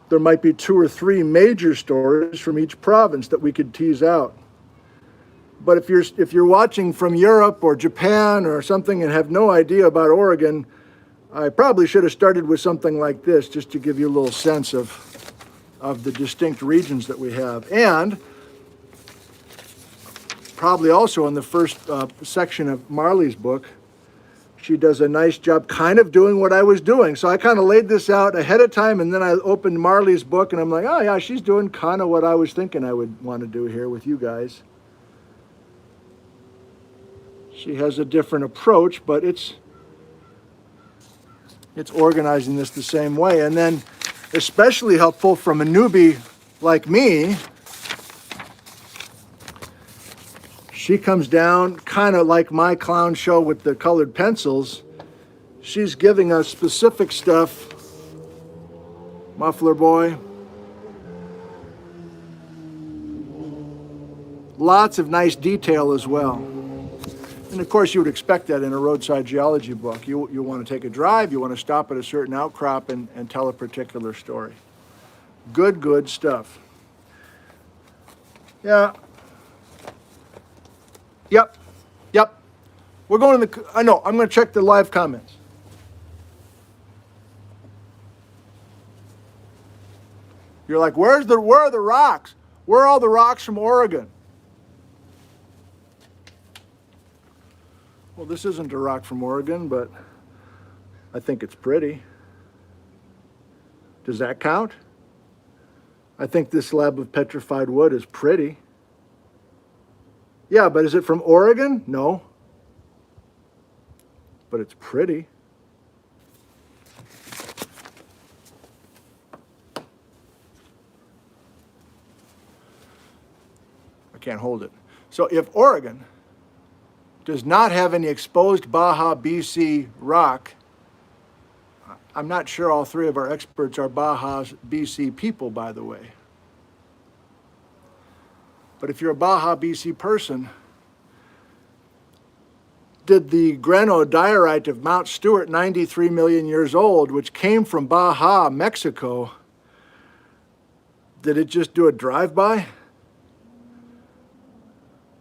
There might be 2 or 3 major stories from each province that we could tease out. But if you're watching from Europe or Japan or something and have no idea about Oregon, I probably should have started with something like this just to give you a little sense of the distinct regions that we have. And probably also in the first section of Marli's book, she does a nice job kind of doing what I was doing. So I kind of laid this out ahead of time, and then I opened Marli's book and I'm like, oh yeah, she's doing kind of what I was thinking I would want to do here with you guys. She has a different approach, but it's organizing this the same way. And then especially helpful from a newbie like me, she comes down kind of like my clown show with the colored pencils. She's giving us specific stuff. Muffler boy. Lots of nice detail as well. And of course you would expect that in a roadside geology book. You want to take a drive, you want to stop at a certain outcrop and tell a particular story. Good stuff. Yeah. Yep. We're going to the, I know, I'm going to check the live comments. You're like, where are the rocks? Where are all the rocks from Oregon? Well, this isn't a rock from Oregon, but I think it's pretty. Does that count? I think this slab of petrified wood is pretty. Yeah, but is it from Oregon? No. But it's pretty. I can't hold it. So if Oregon does not have any exposed Baja BC rock, I'm not sure all 3 of our experts are Baja BC people, by the way. But if you're a Baja BC person, did the granodiorite of Mount Stewart, 93 million years old, which came from Baja, Mexico, did it just do a drive-by?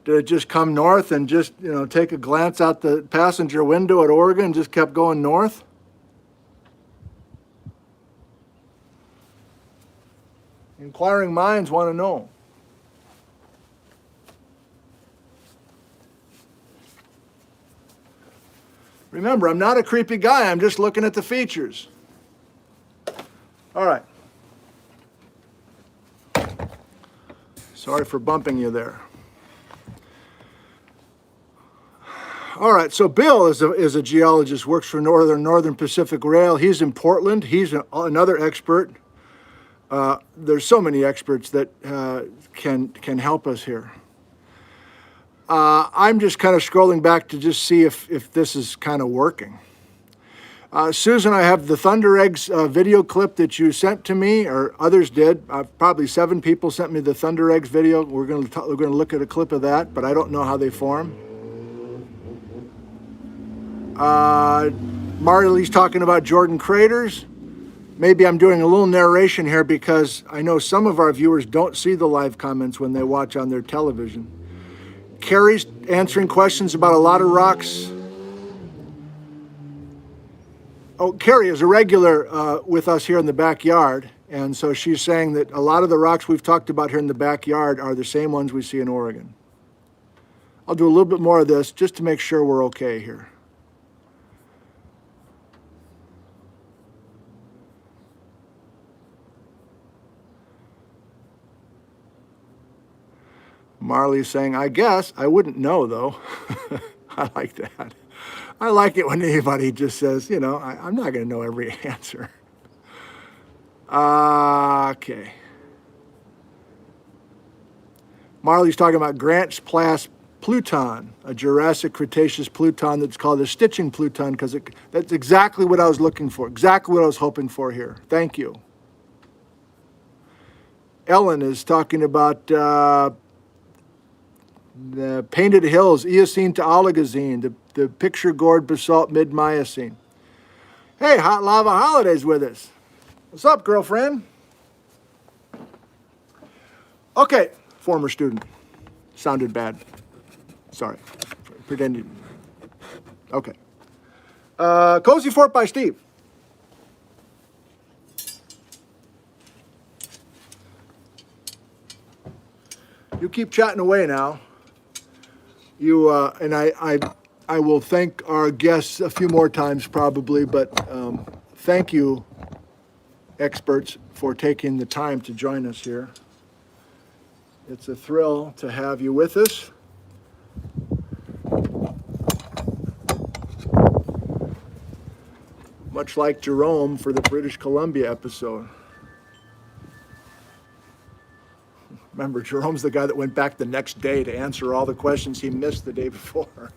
Did it just come north and just, take a glance out the passenger window at Oregon and just kept going north? Inquiring minds want to know. Remember, I'm not a creepy guy. I'm just looking at the features. All right. Sorry for bumping you there. All right, so Bill is a geologist, works for Northern Pacific Rail. He's in Portland. He's another expert. There's so many experts that can help us here. I'm just kind of scrolling back to just see if this is kind of working. Susan, I have the Thunder Eggs video clip that you sent to me, or others did. Probably 7 people sent me the Thunder Eggs video. We're going to look at a clip of that, but I don't know how they form. Marli's talking about Jordan craters. Maybe I'm doing a little narration here because I know some of our viewers don't see the live comments when they watch on their television. Carrie's answering questions about a lot of rocks. Oh, Carrie is a regular with us here in the backyard, and so she's saying that a lot of the rocks we've talked about here in the backyard are the same ones we see in Oregon. I'll do a little bit more of this just to make sure we're okay here. Marli's saying, I guess. I wouldn't know, though. I like that. I like it when anybody just says, I'm not going to know every answer. Okay. Marli's talking about Grant's Pass Pluton, a Jurassic Cretaceous Pluton that's called a stitching Pluton, because that's exactly what I was looking for, exactly what I was hoping for here. Thank you. Ellen is talking about the painted hills, Eocene to Oligocene, the picture gourd basalt mid-Miocene. Hey, Hot Lava Holiday's with us. What's up, girlfriend? Okay, former student. Sounded bad. Sorry. Pretending. Okay. Cozy Fort by Steve. You keep chatting away now. You and I will thank our guests a few more times probably, but thank you, experts, for taking the time to join us here. It's a thrill to have you with us. Much like Jerome for the British Columbia episode. Remember, Jerome's the guy that went back the next day to answer all the questions he missed the day before.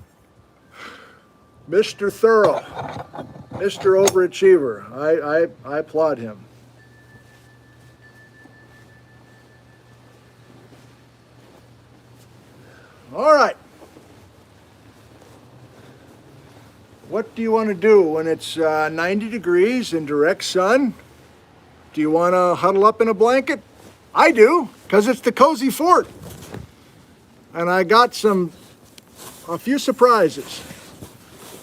Mr. Thorough, Mr. Overachiever, I applaud him. All right. What do you want to do when it's 90 degrees in direct sun? Do you want to huddle up in a blanket? I do, because it's the Cozy Fort. And I got a few surprises,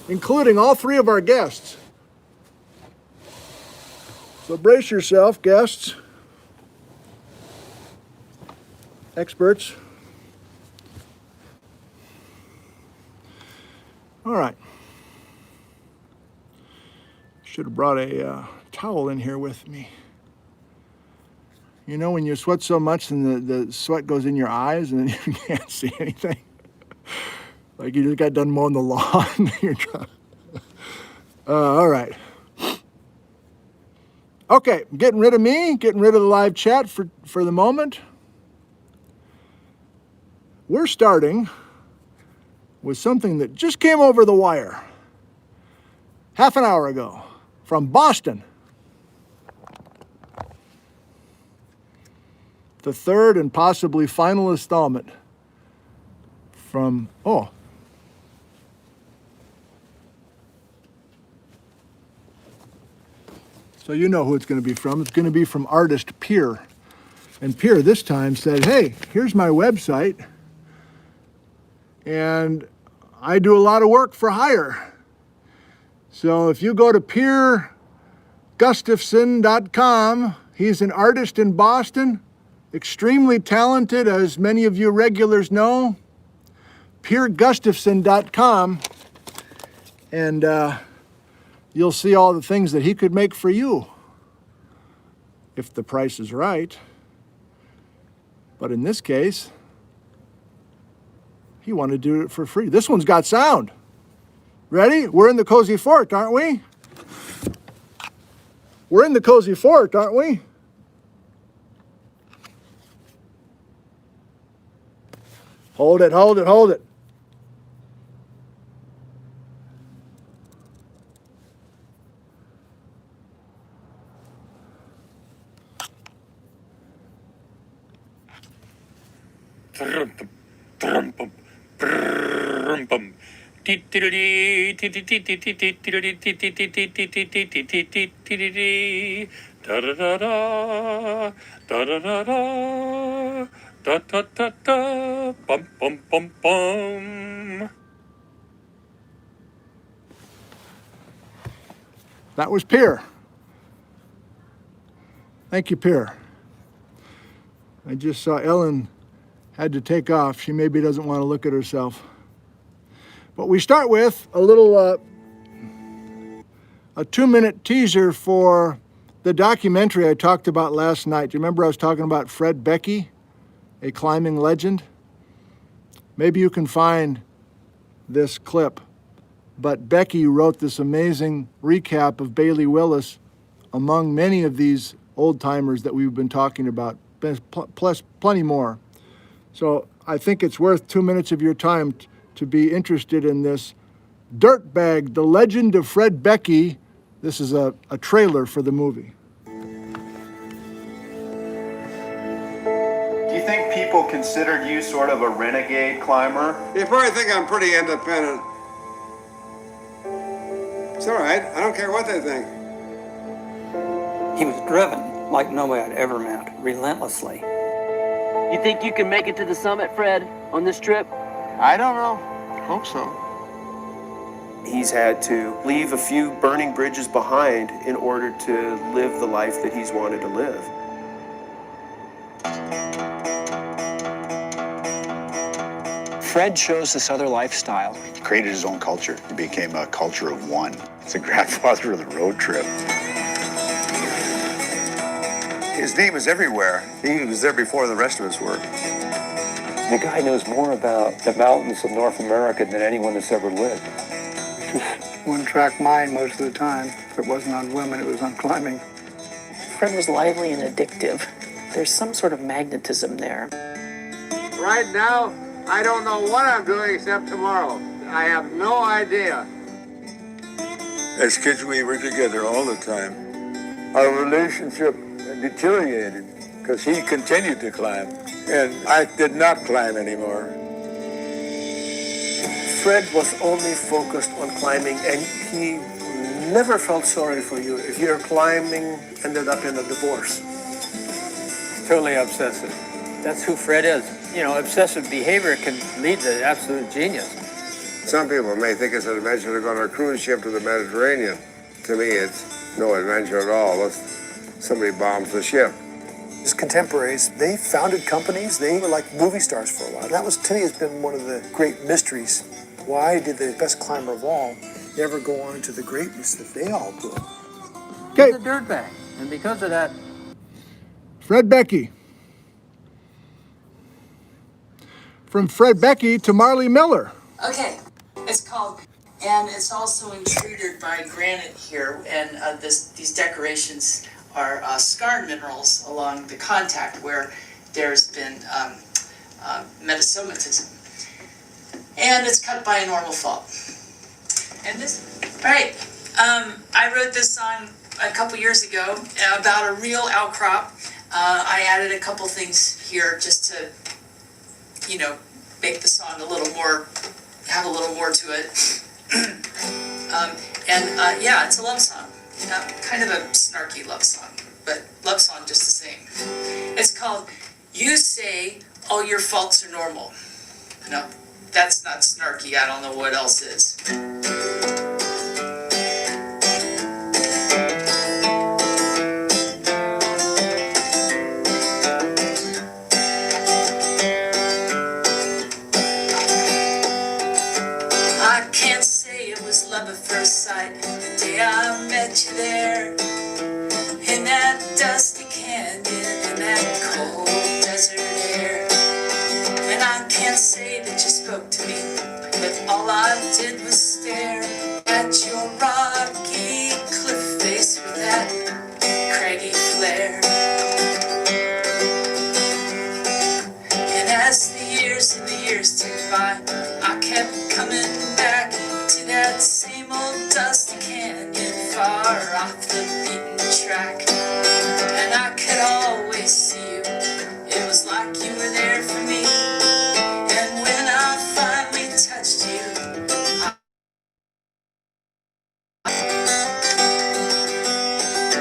including all three of our guests. So brace yourself, guests, experts. All right. Should have brought a towel in here with me. You know when you sweat so much and the sweat goes in your eyes and then you can't see anything? Like you just got done mowing the lawn. You're trying. All right. Okay, getting rid of me, getting rid of the live chat for the moment. We're starting with something that just came over the wire half an hour ago from Boston. The third and possibly final installment from, so you know who it's going to be from. It's going to be from artist Pier. And Pier this time said, hey, here's my website. And I do a lot of work for hire. So if you go to piergustafson.com, he's an artist in Boston, extremely talented, as many of you regulars know. piergustafson.com, and you'll see all the things that he could make for you if the price is right. But in this case, he wanted to do it for free. This one's got sound. Ready? We're in the Cozy Fort, aren't we? We're in the Cozy Fort, aren't we? Hold it, hold it, hold it. Da da da da, bum bum bum bum. That was Pier. Thank you, Pier. I just saw Ellen had to take off. She maybe doesn't want to look at herself. But we start with a little, a 2-minute teaser for the documentary I talked about last night. Do you remember I was talking about Fred Beckey, a climbing legend? Maybe you can find this clip. But Beckey wrote this amazing recap of Bailey Willis among many of these old-timers that we've been talking about, plus plenty more. So I think it's worth 2 minutes of your time to be interested in this Dirtbag, The Legend of Fred Beckey. This is a trailer for the movie. Do you think people people considered you sort of a renegade climber? You probably think I'm pretty independent. It's all right. I don't care what they think. He was driven like nobody I'd ever met, relentlessly. You think you can make it to the summit, Fred, on this trip? I don't know. Hope so. He's had to leave a few burning bridges behind in order to live the life that he's wanted to live. Fred chose this other lifestyle. He created his own culture. He became a culture of one. It's the grandfather of the road trip. His name is everywhere. He was there before the rest of us were. The guy knows more about the mountains of North America than anyone that's ever lived. One-track mind most of the time. If it wasn't on women, it was on climbing. Fred was lively and addictive. There's some sort of magnetism there. Right now, I don't know what I'm doing except tomorrow. I have no idea. As kids, we were together all the time. Our relationship deteriorated because he continued to climb, and I did not climb anymore. Fred was only focused on climbing, and he never felt sorry for you if your climbing ended up in a divorce. Totally obsessive. That's who Fred is. You know, obsessive behavior can lead to absolute genius. Some people may think it's an adventure to go on a cruise ship to the Mediterranean. To me, it's no adventure at all. Unless somebody bombs the ship. His contemporaries, they founded companies. They were like movie stars for a while. That was, to me, has been one of the great mysteries. Why did the best climber of all never go on to the greatness that they all did? He's a dirtbag, and because of that... Fred Becky. From Fred Becky to Marli Miller. Okay, it's called, and it's also intruded by granite here, and these decorations are scar minerals along the contact where there's been metasomatism. And it's cut by a normal fault. And this, right, I wrote this song a couple years ago about a real outcrop. I added a couple things here just to, you know, make the song a little more, have a little more to it. Yeah, it's a love song. Kind of a snarky love song, but love song just the same. It's called You Say All Your Faults Are Normal. No, that's not snarky. I don't know what else is. I can't say it was love at first sight the day I met you there in that dusty canyon, in that cold desert air. And I can't say that you spoke to me, but all I did was stare at your rocky cliff face with that craggy flare. And as the years and the years ticked by, I kept coming back to that same old dusty canyon, far off the beaten track. And I could always see you, it was like you were there for me. And when I finally touched you,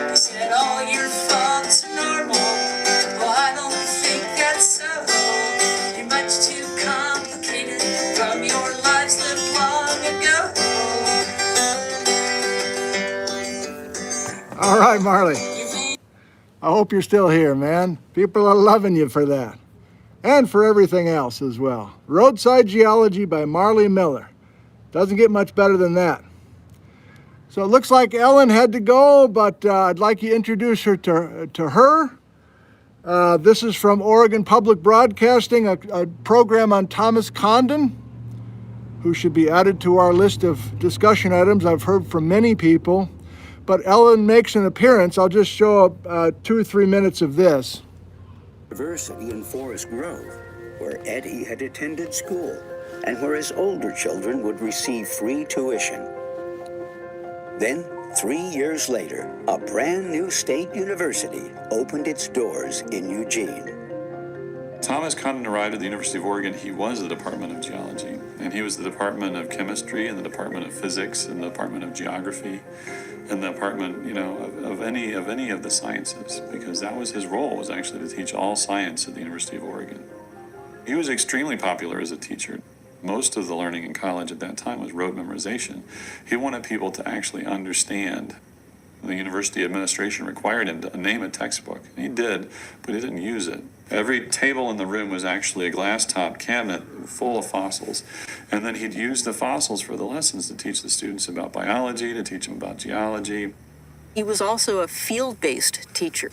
you said all your faults are normal. Well, I don't think that's so. You're much too complicated from your lives lived long ago. All right, Marli. I hope you're still here, man. People are loving you for that. And for everything else as well. Roadside Geology by Marli Miller. Doesn't get much better than that. So it looks like Ellen had to go, but I'd like you to introduce her to her. This is from Oregon Public Broadcasting, a program on Thomas Condon, who should be added to our list of discussion items. I've heard from many people. But Ellen makes an appearance. I'll just show 2 or 3 minutes of this. University in Forest Grove, where Eddie had attended school and where his older children would receive free tuition. Then, 3 years later, a brand new state university opened its doors in Eugene. Thomas Condon arrived at the University of Oregon. He was the Department of Geology, and he was the Department of Chemistry and the Department of Physics and the Department of Geography and the Department, of any of the sciences, because that was his role, was actually to teach all science at the University of Oregon. He was extremely popular as a teacher. Most of the learning in college at that time was rote memorization. He wanted people to actually understand. The university administration required him to name a textbook. He did, but he didn't use it. Every table in the room was actually a glass-top cabinet full of fossils. And then he'd use the fossils for the lessons to teach the students about biology, to teach them about geology. He was also a field-based teacher.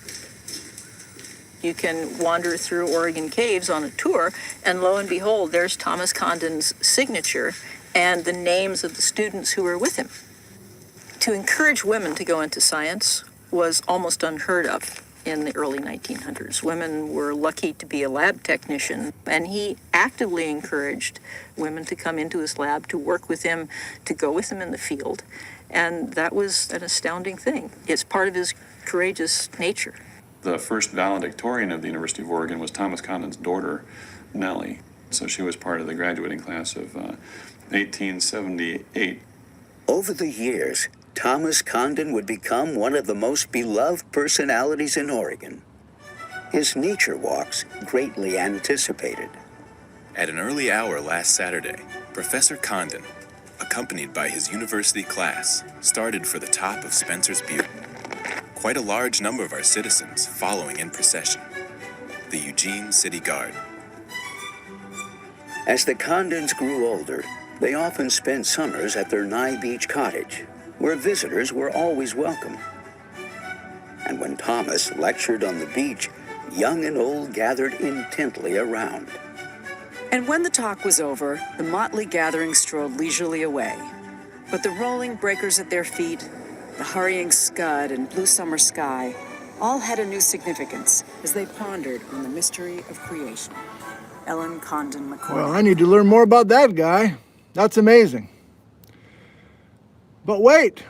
You can wander through Oregon caves on a tour, and lo and behold, there's Thomas Condon's signature and the names of the students who were with him. To encourage women to go into science was almost unheard of in the early 1900s. Women were lucky to be a lab technician, and he actively encouraged women to come into his lab, to work with him, to go with him in the field. And that was an astounding thing. It's part of his courageous nature. The first valedictorian of the University of Oregon was Thomas Condon's daughter, Nellie. So she was part of the graduating class of 1878. Over the years, Thomas Condon would become one of the most beloved personalities in Oregon. His nature walks greatly anticipated. At an early hour last Saturday, Professor Condon, accompanied by his university class, started for the top of Spencer's Butte. Quite a large number of our citizens following in procession. The Eugene City Guard. As the Condons grew older, they often spent summers at their Nye Beach cottage, where visitors were always welcome. And when Thomas lectured on the beach, young and old gathered intently around. And when the talk was over, the motley gathering strolled leisurely away. But the rolling breakers at their feet, the hurrying scud and blue summer sky, all had a new significance as they pondered on the mystery of creation. Ellen Condon McCoy. Well, I need to learn more about that guy. That's amazing. But wait,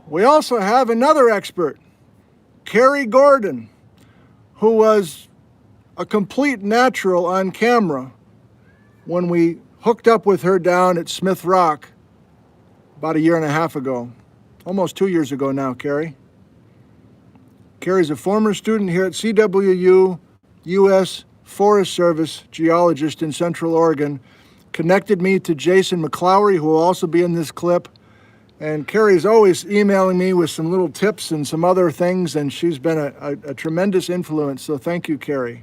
we also have another expert, Carrie Gordon, who was a complete natural on camera when we hooked up with her down at Smith Rock about 1.5 years ago. Almost 2 years ago now, Carrie. Carrie's a former student here at CWU, U.S. Forest Service geologist in Central Oregon, connected me to Jason McClowery, who will also be in this clip. And Carrie's always emailing me with some little tips and some other things, and she's been a tremendous influence, so thank you, Carrie.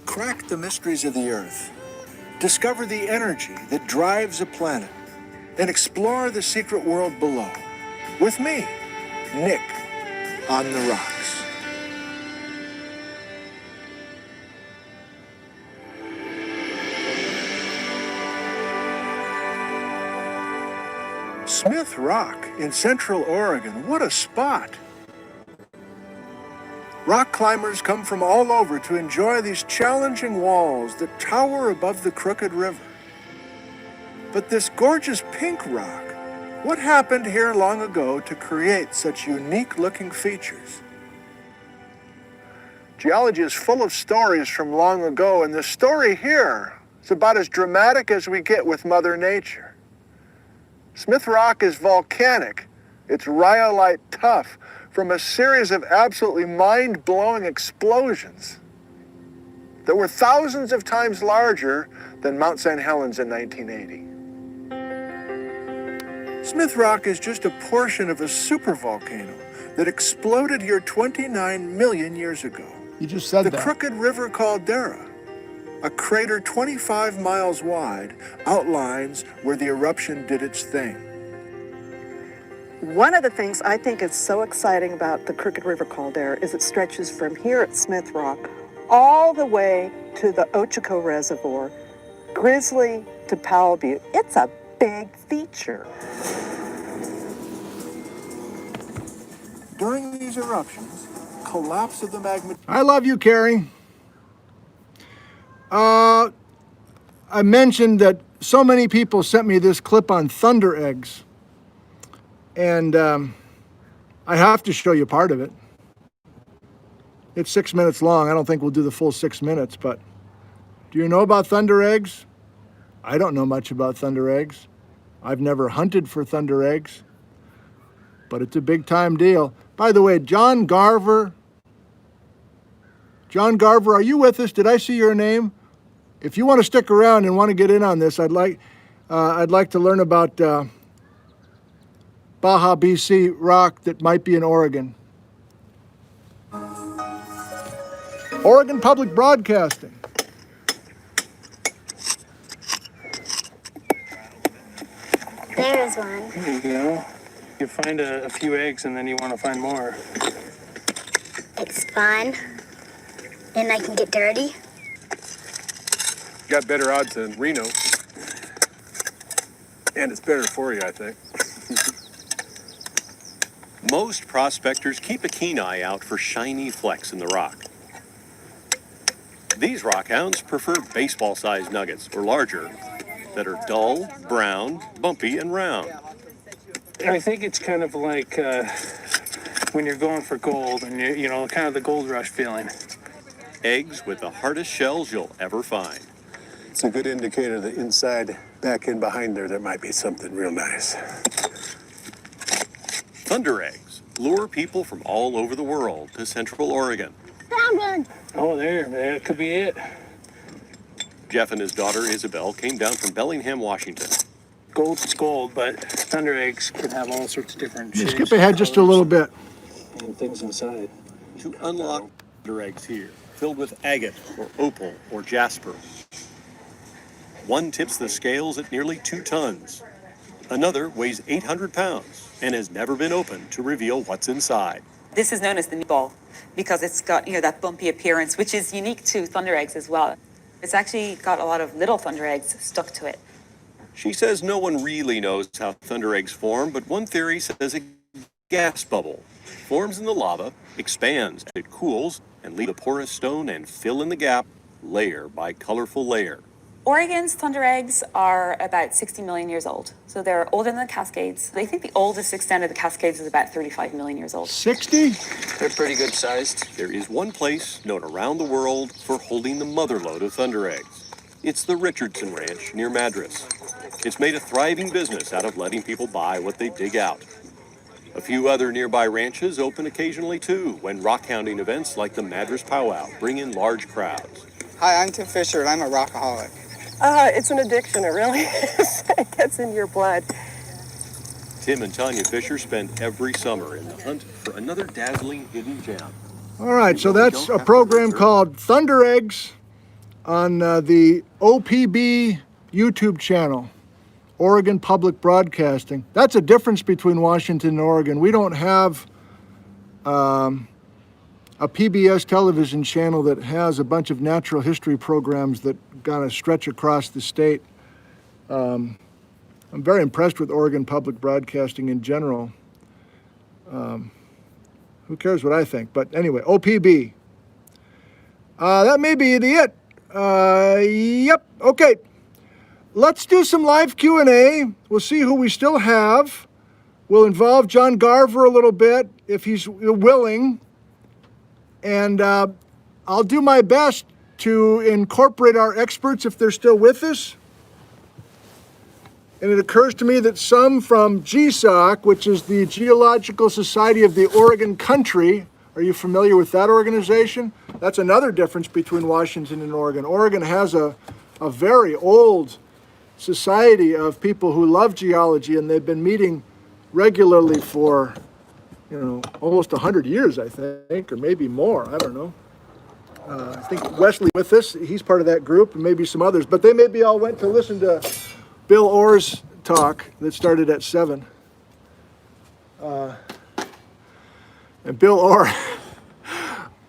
Crack the mysteries of the Earth. Discover the energy that drives a planet, and explore the secret world below. With me, Nick, on the Rocks. Smith Rock in Central Oregon, what a spot! Rock climbers come from all over to enjoy these challenging walls that tower above the Crooked River. But this gorgeous pink rock, what happened here long ago to create such unique-looking features? Geology is full of stories from long ago, and the story here is about as dramatic as we get with Mother Nature. Smith Rock is volcanic. It's rhyolite tuff from a series of absolutely mind-blowing explosions that were thousands of times larger than Mount St. Helens in 1980. Smith Rock is just a portion of a supervolcano that exploded here 29 million years ago. You just said that. The Crooked River Caldera, a crater 25 miles wide, outlines where the eruption did its thing. One of the things I think is so exciting about the Crooked River Caldera is it stretches from here at Smith Rock all the way to the Ochoco Reservoir, Grizzly to Powell Butte. It's a big feature. During these eruptions, collapse of the magma... I love you, Carrie. I mentioned that so many people sent me this clip on thunder eggs, and I have to show you part of it. It's 6 minutes long. I don't think we'll do the full 6 minutes, but do you know about thunder eggs? I don't know much about thunder eggs. I've never hunted for thunder eggs, but it's a big time deal. By the way, John Garver, are you with us? Did I see your name? If you want to stick around and want to get in on this, I'd like to learn about Baja BC rock that might be in Oregon. Oregon Public Broadcasting. There's one. There you go. You find a few eggs and then you want to find more. It's fun. And I can get dirty. Got better odds than Reno. And it's better for you, I think. Most prospectors keep a keen eye out for shiny flecks in the rock. These rockhounds prefer baseball-sized nuggets, or larger, that are dull, brown, bumpy, and round. I think it's kind of like when you're going for gold and you know, kind of the gold rush feeling. Eggs with the hardest shells you'll ever find. It's a good indicator that inside, back in behind there might be something real nice. Thunder eggs lure people from all over the world to Central Oregon. Found one. Oh, there could be it. Jeff and his daughter Isabel came down from Bellingham, Washington. Gold is gold, but thunder eggs can have all sorts of different shapes. Skip ahead just a little bit. And things inside. To unlock thunder eggs here, filled with agate or opal or jasper. One tips the scales at nearly 2 tons. Another weighs 800 pounds and has never been opened to reveal what's inside. This is known as the meatball because it's got, that bumpy appearance, which is unique to thunder eggs as well. It's actually got a lot of little thunder eggs stuck to it. She says no one really knows how thunder eggs form, but one theory says a gas bubble forms in the lava, expands, it cools, and leaves a porous stone and fill in the gap, layer by colorful layer. Oregon's thunder eggs are about 60 million years old. So they're older than the Cascades. They think the oldest extent of the Cascades is about 35 million years old. 60? They're pretty good sized. There is one place known around the world for holding the motherlode of thunder eggs. It's the Richardson Ranch near Madras. It's made a thriving business out of letting people buy what they dig out. A few other nearby ranches open occasionally too, when rock hounding events like the Madras Powwow bring in large crowds. Hi, I'm Tim Fisher and I'm a rockaholic. It's an addiction, it really is. It gets in your blood. Tim and Tanya Fisher spend every summer in the hunt for another dazzling hidden gem. All right, so that's a program called Thunder Eggs on the OPB YouTube channel, Oregon Public Broadcasting. That's a difference between Washington and Oregon. We don't have a PBS television channel that has a bunch of natural history programs that kind of stretch across the state. I'm very impressed with Oregon Public Broadcasting in general. Who cares what I think? But anyway, OPB. That may be it. Yep, okay. Let's do some live Q&A. We'll see who we still have. We'll involve John Garver a little bit if he's willing. And I'll do my best to incorporate our experts if they're still with us. And it occurs to me that some from GSOC, which is the Geological Society of the Oregon Country, are you familiar with that organization? That's another difference between Washington and Oregon. Oregon has a very old society of people who love geology, and they've been meeting regularly for almost 100 years, I think, or maybe more. I don't know. I think Wesley with us, he's part of that group, and maybe some others. But they maybe all went to listen to Bill Orr's talk that started at 7. And Bill Orr,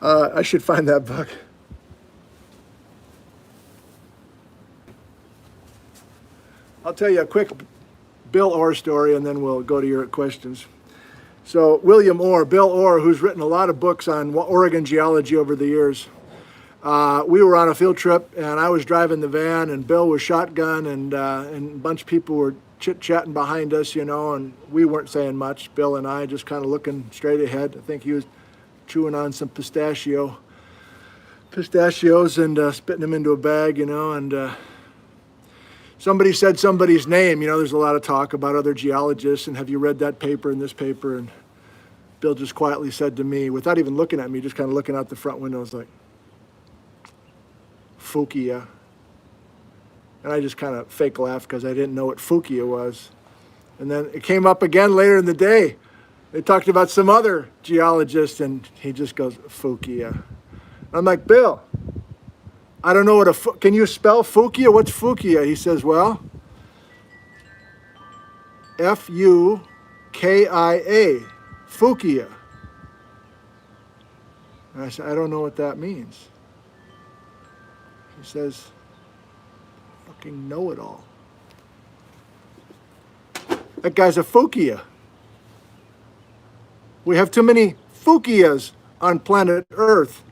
I should find that book. I'll tell you a quick Bill Orr story, and then we'll go to your questions. So William Orr, Bill Orr, who's written a lot of books on Oregon geology over the years. We were on a field trip, and I was driving the van, and Bill was shotgun, and a bunch of people were chit-chatting behind us, and we weren't saying much. Bill and I just kind of looking straight ahead. I think he was chewing on some pistachios and spitting them into a bag, and somebody said somebody's name. There's a lot of talk about other geologists, and have you read that paper and this paper? And Bill just quietly said to me, without even looking at me, just kind of looking out the front window, was like, Fukia. And I just kind of fake laughed because I didn't know what Fukia was. And then it came up again later in the day. They talked about some other geologist, and he just goes, Fukia. I'm like, Bill, I don't know what can you spell Fukia? What's Fukia? He says, well, Fukia, Fukia. And I said, I don't know what that means. He says, fucking know-it-all. That guy's a Fukia. We have too many Fukias on planet Earth.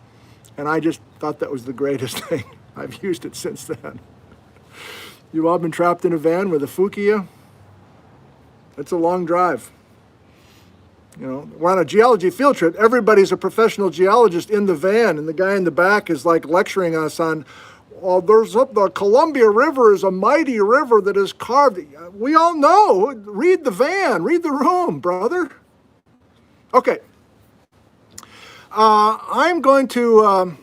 And I just thought that was the greatest thing. I've used it since then. You've all been trapped in a van with a Fukia? It's a long drive. We're on a geology field trip. Everybody's a professional geologist in the van, and the guy in the back is like lecturing us on, the Columbia River is a mighty river that is carved. We all know. Read the van. Read the room, brother. Okay. I'm going to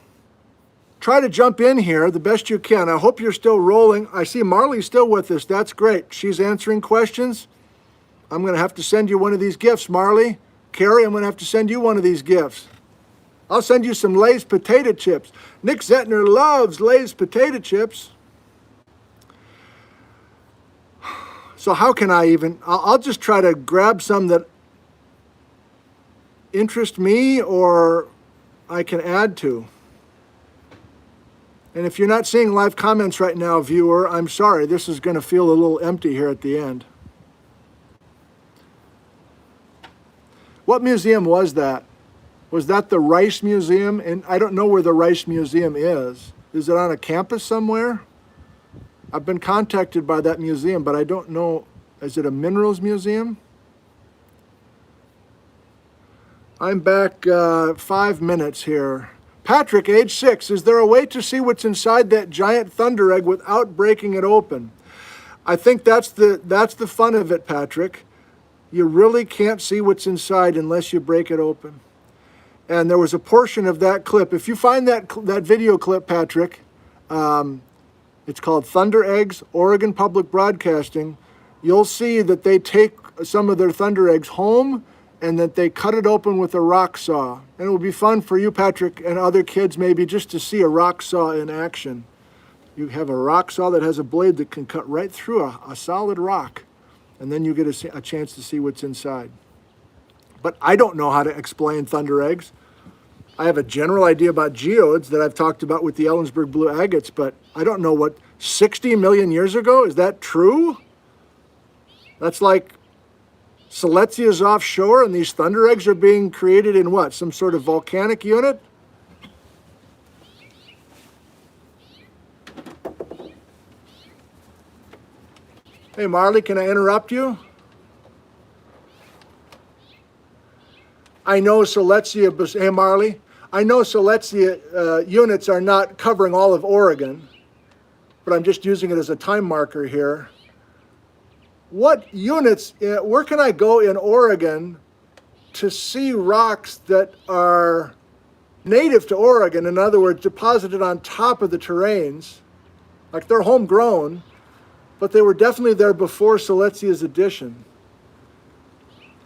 try to jump in here the best you can. I hope you're still rolling. I see Marli's still with us. That's great. She's answering questions. I'm going to have to send you one of these gifts, Marli. Carrie, I'm going to have to send you one of these gifts. I'll send you some Lay's potato chips. Nick Zentner loves Lay's potato chips. So how can I even, I'll just try to grab some that interest me or I can add to. And if you're not seeing live comments right now, viewer, I'm sorry. This is going to feel a little empty here at the end. What museum was that? Was that the Rice Museum? And I don't know where the Rice Museum is. Is it on a campus somewhere? I've been contacted by that museum, but I don't know. Is it a minerals museum? I'm back 5 minutes here. Patrick, age 6, is there a way to see what's inside that giant thunder egg without breaking it open? I think that's the fun of it, Patrick. You really can't see what's inside unless you break it open. And there was a portion of that clip. If you find that video clip, Patrick, it's called Thunder Eggs, Oregon Public Broadcasting. You'll see that they take some of their thunder eggs home and that they cut it open with a rock saw. And it will be fun for you, Patrick, and other kids maybe just to see a rock saw in action. You have a rock saw that has a blade that can cut right through a solid rock. And then you get a chance to see what's inside. But I don't know how to explain thunder eggs. I have a general idea about geodes that I've talked about with the Ellensburg blue agates, but I don't know what, 60 million years ago? Is that true? That's like Silezia's offshore and these thunder eggs are being created in what? Some sort of volcanic unit? Hey, Marli, can I interrupt you? I know Silesia, hey, Marli, I know Silesia units are not covering all of Oregon, but I'm just using it as a time marker here. What units, where can I go in Oregon to see rocks that are native to Oregon, in other words, deposited on top of the terrains, like they're homegrown, but they were definitely there before Silezia's addition.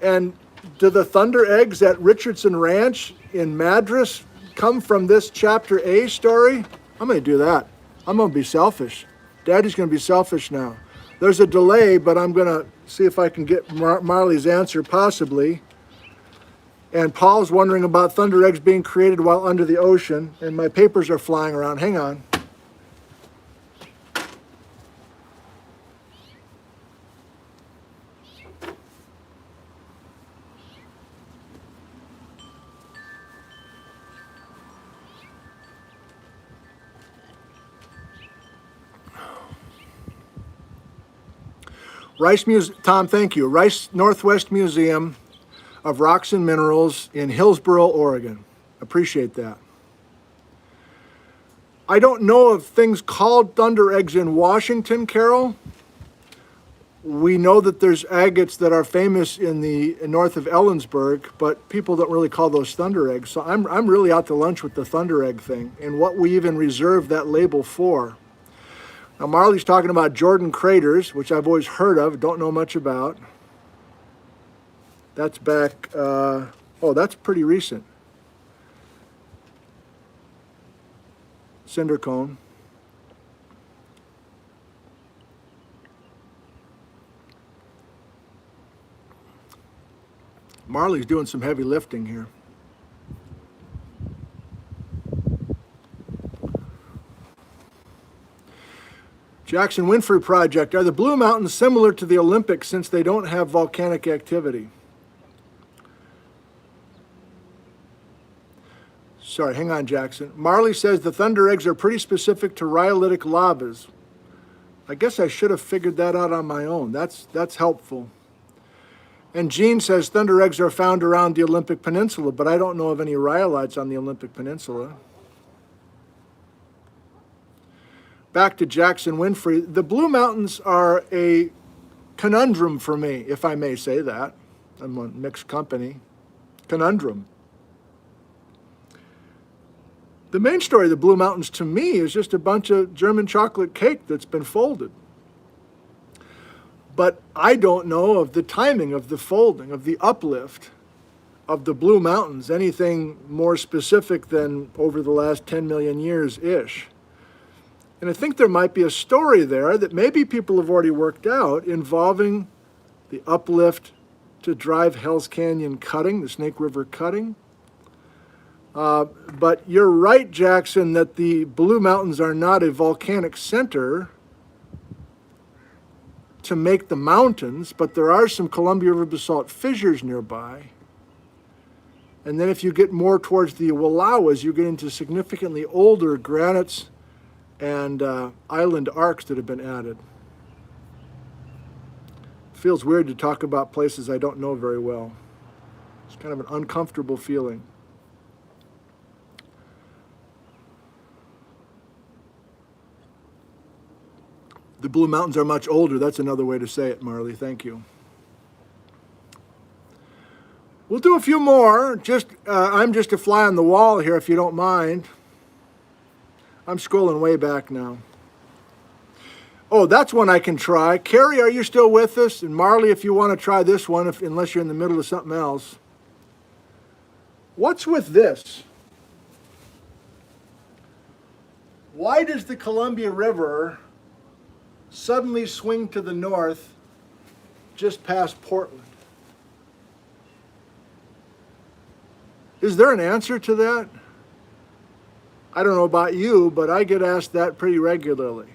And do the thunder eggs at Richardson Ranch in Madras come from this Chapter A story? I'm going to do that. I'm going to be selfish. Daddy's going to be selfish now. There's a delay, but I'm going to see if I can get Marli's answer possibly. And Paul's wondering about thunder eggs being created while under the ocean, and my papers are flying around. Hang on. Rice Museum, Tom, thank you. Rice Northwest Museum of Rocks and Minerals in Hillsboro, Oregon. appreciate that. I don't know of things called thunder eggs in Washington, Carol. We know that there's agates that are famous in the north of Ellensburg, but people don't really call those thunder eggs. So I'm really out to lunch with the thunder egg thing and what we even reserve that label for. Now Marli's talking about Jordan craters, which I've always heard of, don't know much about. That's back, that's pretty recent. Cinder cone. Marli's doing some heavy lifting here. Jackson Winfrey Project. Are the Blue Mountains similar to the Olympics since they don't have volcanic activity? Sorry, hang on, Jackson. Marli says the thunder eggs are pretty specific to rhyolitic lavas. I guess I should have figured that out on my own. That's helpful. And Jean says thunder eggs are found around the Olympic Peninsula, but I don't know of any rhyolites on the Olympic Peninsula. Back to Jackson Winfrey. The Blue Mountains are a conundrum for me, if I may say that. I'm on mixed company. Conundrum. The main story of the Blue Mountains to me is just a bunch of German chocolate cake that's been folded. But I don't know of the timing of the folding, of the uplift of the Blue Mountains, anything more specific than over the last 10 million years-ish. And I think there might be a story there that maybe people have already worked out involving the uplift to drive Hell's Canyon cutting, the Snake River cutting. But you're right, Jackson, that the Blue Mountains are not a volcanic center to make the mountains, but there are some Columbia River basalt fissures nearby. And then if you get more towards the Wallowas, you get into significantly older granites and island arcs that have been added. Feels weird to talk about places I don't know very well. It's kind of an uncomfortable feeling. The Blue Mountains are much older. That's another way to say it, Marli. Thank you. We'll do a few more. I'm just a fly on the wall here, if you don't mind. I'm scrolling way back now. Oh, that's one I can try. Carrie, are you still with us? And Marli, if you want to try this one, unless you're in the middle of something else. What's with this? Why does the Columbia River suddenly swing to the north just past Portland? Is there an answer to that? I don't know about you, but I get asked that pretty regularly.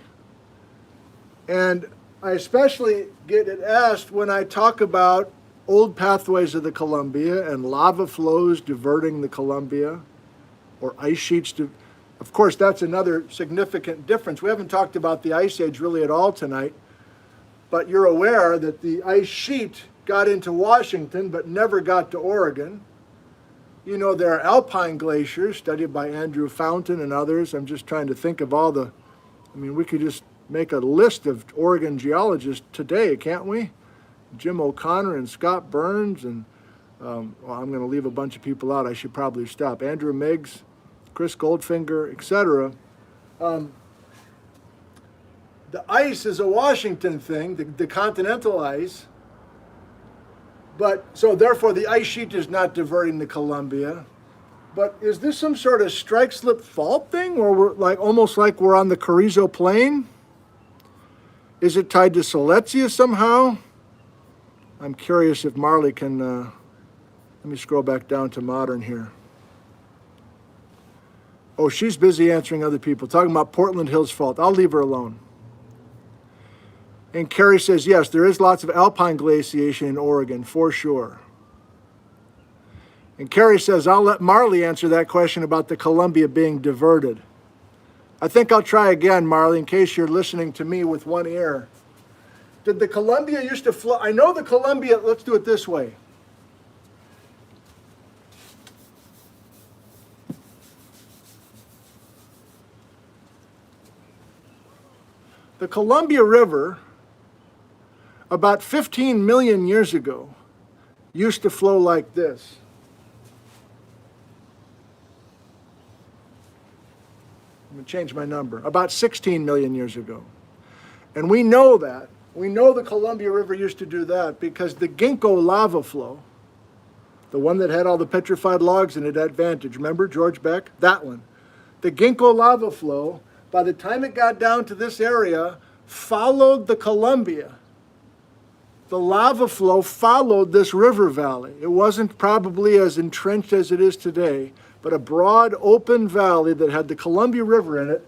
And I especially get it asked when I talk about old pathways of the Columbia and lava flows diverting the Columbia, or ice sheets. Of course, that's another significant difference. We haven't talked about the Ice Age really at all tonight, but you're aware that the ice sheet got into Washington but never got to Oregon. You know, there are alpine glaciers studied by Andrew Fountain and others. I'm just trying to think of we could just make a list of Oregon geologists today, can't we? Jim O'Connor and Scott Burns, and I'm going to leave a bunch of people out. I should probably stop. Andrew Miggs, Chris Goldfinger, etc. The ice is a Washington thing, the continental ice. But so therefore the ice sheet is not diverting the Columbia. But is this some sort of strike slip fault thing, or we're almost like we're on the Carrizo Plain? Is it tied to Silesia somehow? I'm curious if Marli can. Let me scroll back down to modern here. Oh, she's busy answering other people, talking about Portland Hills Fault. I'll leave her alone. And Carrie says, yes, there is lots of alpine glaciation in Oregon, for sure. And Carrie says, I'll let Marli answer that question about the Columbia being diverted. I think I'll try again, Marli, in case you're listening to me with one ear. Did the Columbia used to flow? I know the Columbia, let's do it this way. The Columbia River, about 15 million years ago, used to flow like this. I'm going to change my number. About 16 million years ago. And we know that. We know the Columbia River used to do that because the Ginkgo lava flow, the one that had all the petrified logs in it at Vantage, remember George Beck? That one. The Ginkgo lava flow, by the time it got down to this area, followed the Columbia. The lava flow followed this river valley. It wasn't probably as entrenched as it is today, but a broad open valley that had the Columbia River in it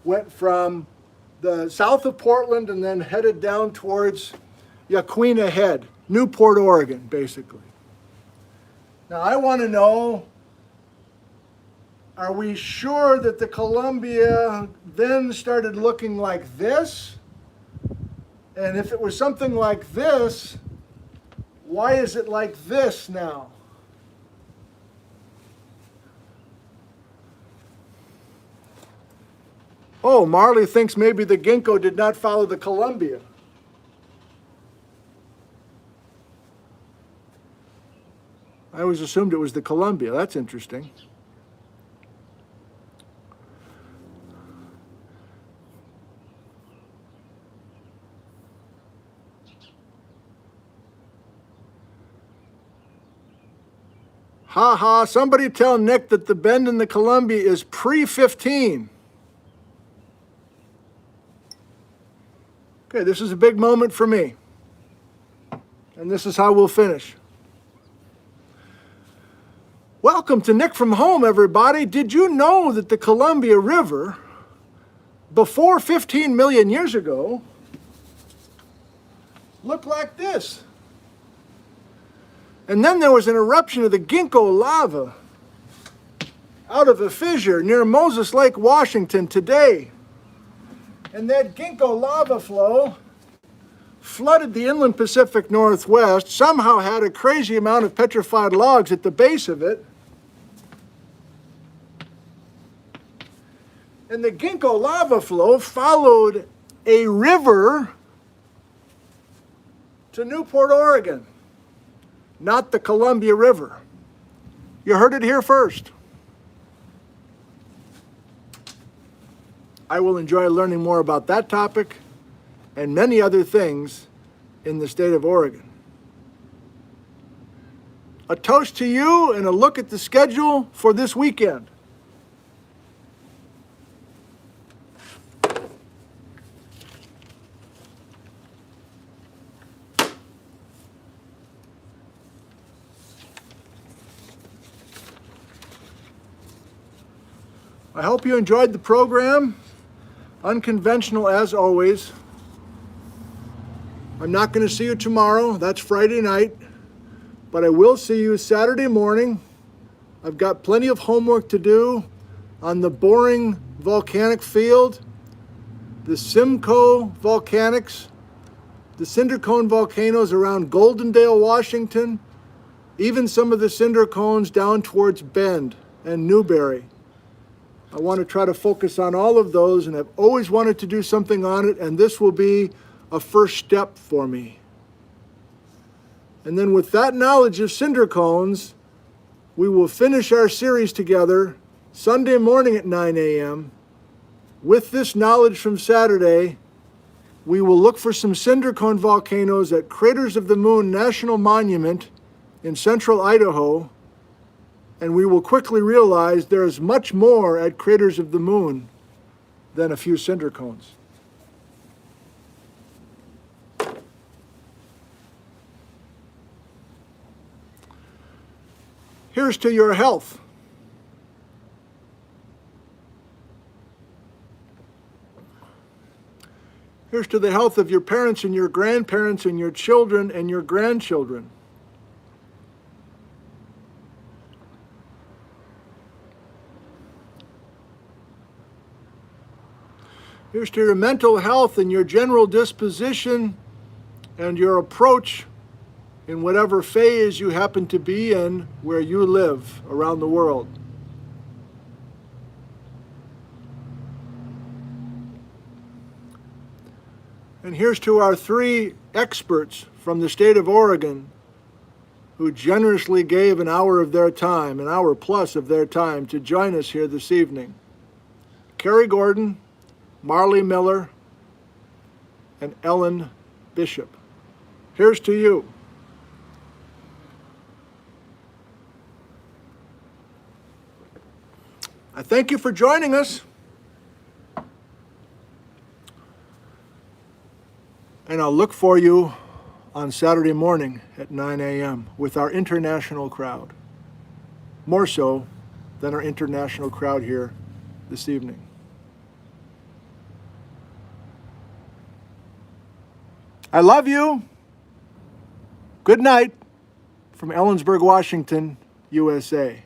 went from the south of Portland and then headed down towards Yaquina Head, Newport, Oregon, basically. Now I want to know, are we sure that the Columbia then started looking like this? And if it was something like this, why is it like this now? Oh, Marli thinks maybe the Ginkgo did not follow the Columbia. I always assumed it was the Columbia. That's interesting. Ha ha, somebody tell Nick that the bend in the Columbia is pre-15. Okay, this is a big moment for me. And this is how we'll finish. Welcome to Nick from Home, everybody. Did you know that the Columbia River, before 15 million years ago, looked like this? And then there was an eruption of the Ginkgo lava out of a fissure near Moses Lake, Washington today. And that Ginkgo lava flow flooded the inland Pacific Northwest, somehow had a crazy amount of petrified logs at the base of it. And the Ginkgo lava flow followed a river to Newport, Oregon, not the Columbia River. You heard it here first. I will enjoy learning more about that topic and many other things in the state of Oregon. A toast to you and a look at the schedule for this weekend. I hope you enjoyed the program. Unconventional as always. I'm not going to see you tomorrow. That's Friday night. But I will see you Saturday morning. I've got plenty of homework to do on the boring volcanic field, the Simcoe volcanics, the cinder cone volcanoes around Goldendale, Washington, even some of the cinder cones down towards Bend and Newberry. I want to try to focus on all of those, and I've always wanted to do something on it, and this will be a first step for me. And then with that knowledge of cinder cones, we will finish our series together Sunday morning at 9 a.m. With this knowledge from Saturday, we will look for some cinder cone volcanoes at Craters of the Moon National Monument in central Idaho, and we will quickly realize there is much more at Craters of the Moon than a few cinder cones. Here's to your health. Here's to the health of your parents and your grandparents and your children and your grandchildren. Here's to your mental health and your general disposition and your approach in whatever phase you happen to be in where you live around the world. And here's to our 3 experts from the state of Oregon who generously gave an hour of their time, an hour plus of their time, to join us here this evening. Carrie Gordon, Marli Miller, and Ellen Bishop. Here's to you. I thank you for joining us. And I'll look for you on Saturday morning at 9 a.m. with our international crowd. More so than our international crowd here this evening. I love you. Good night from Ellensburg, Washington, USA.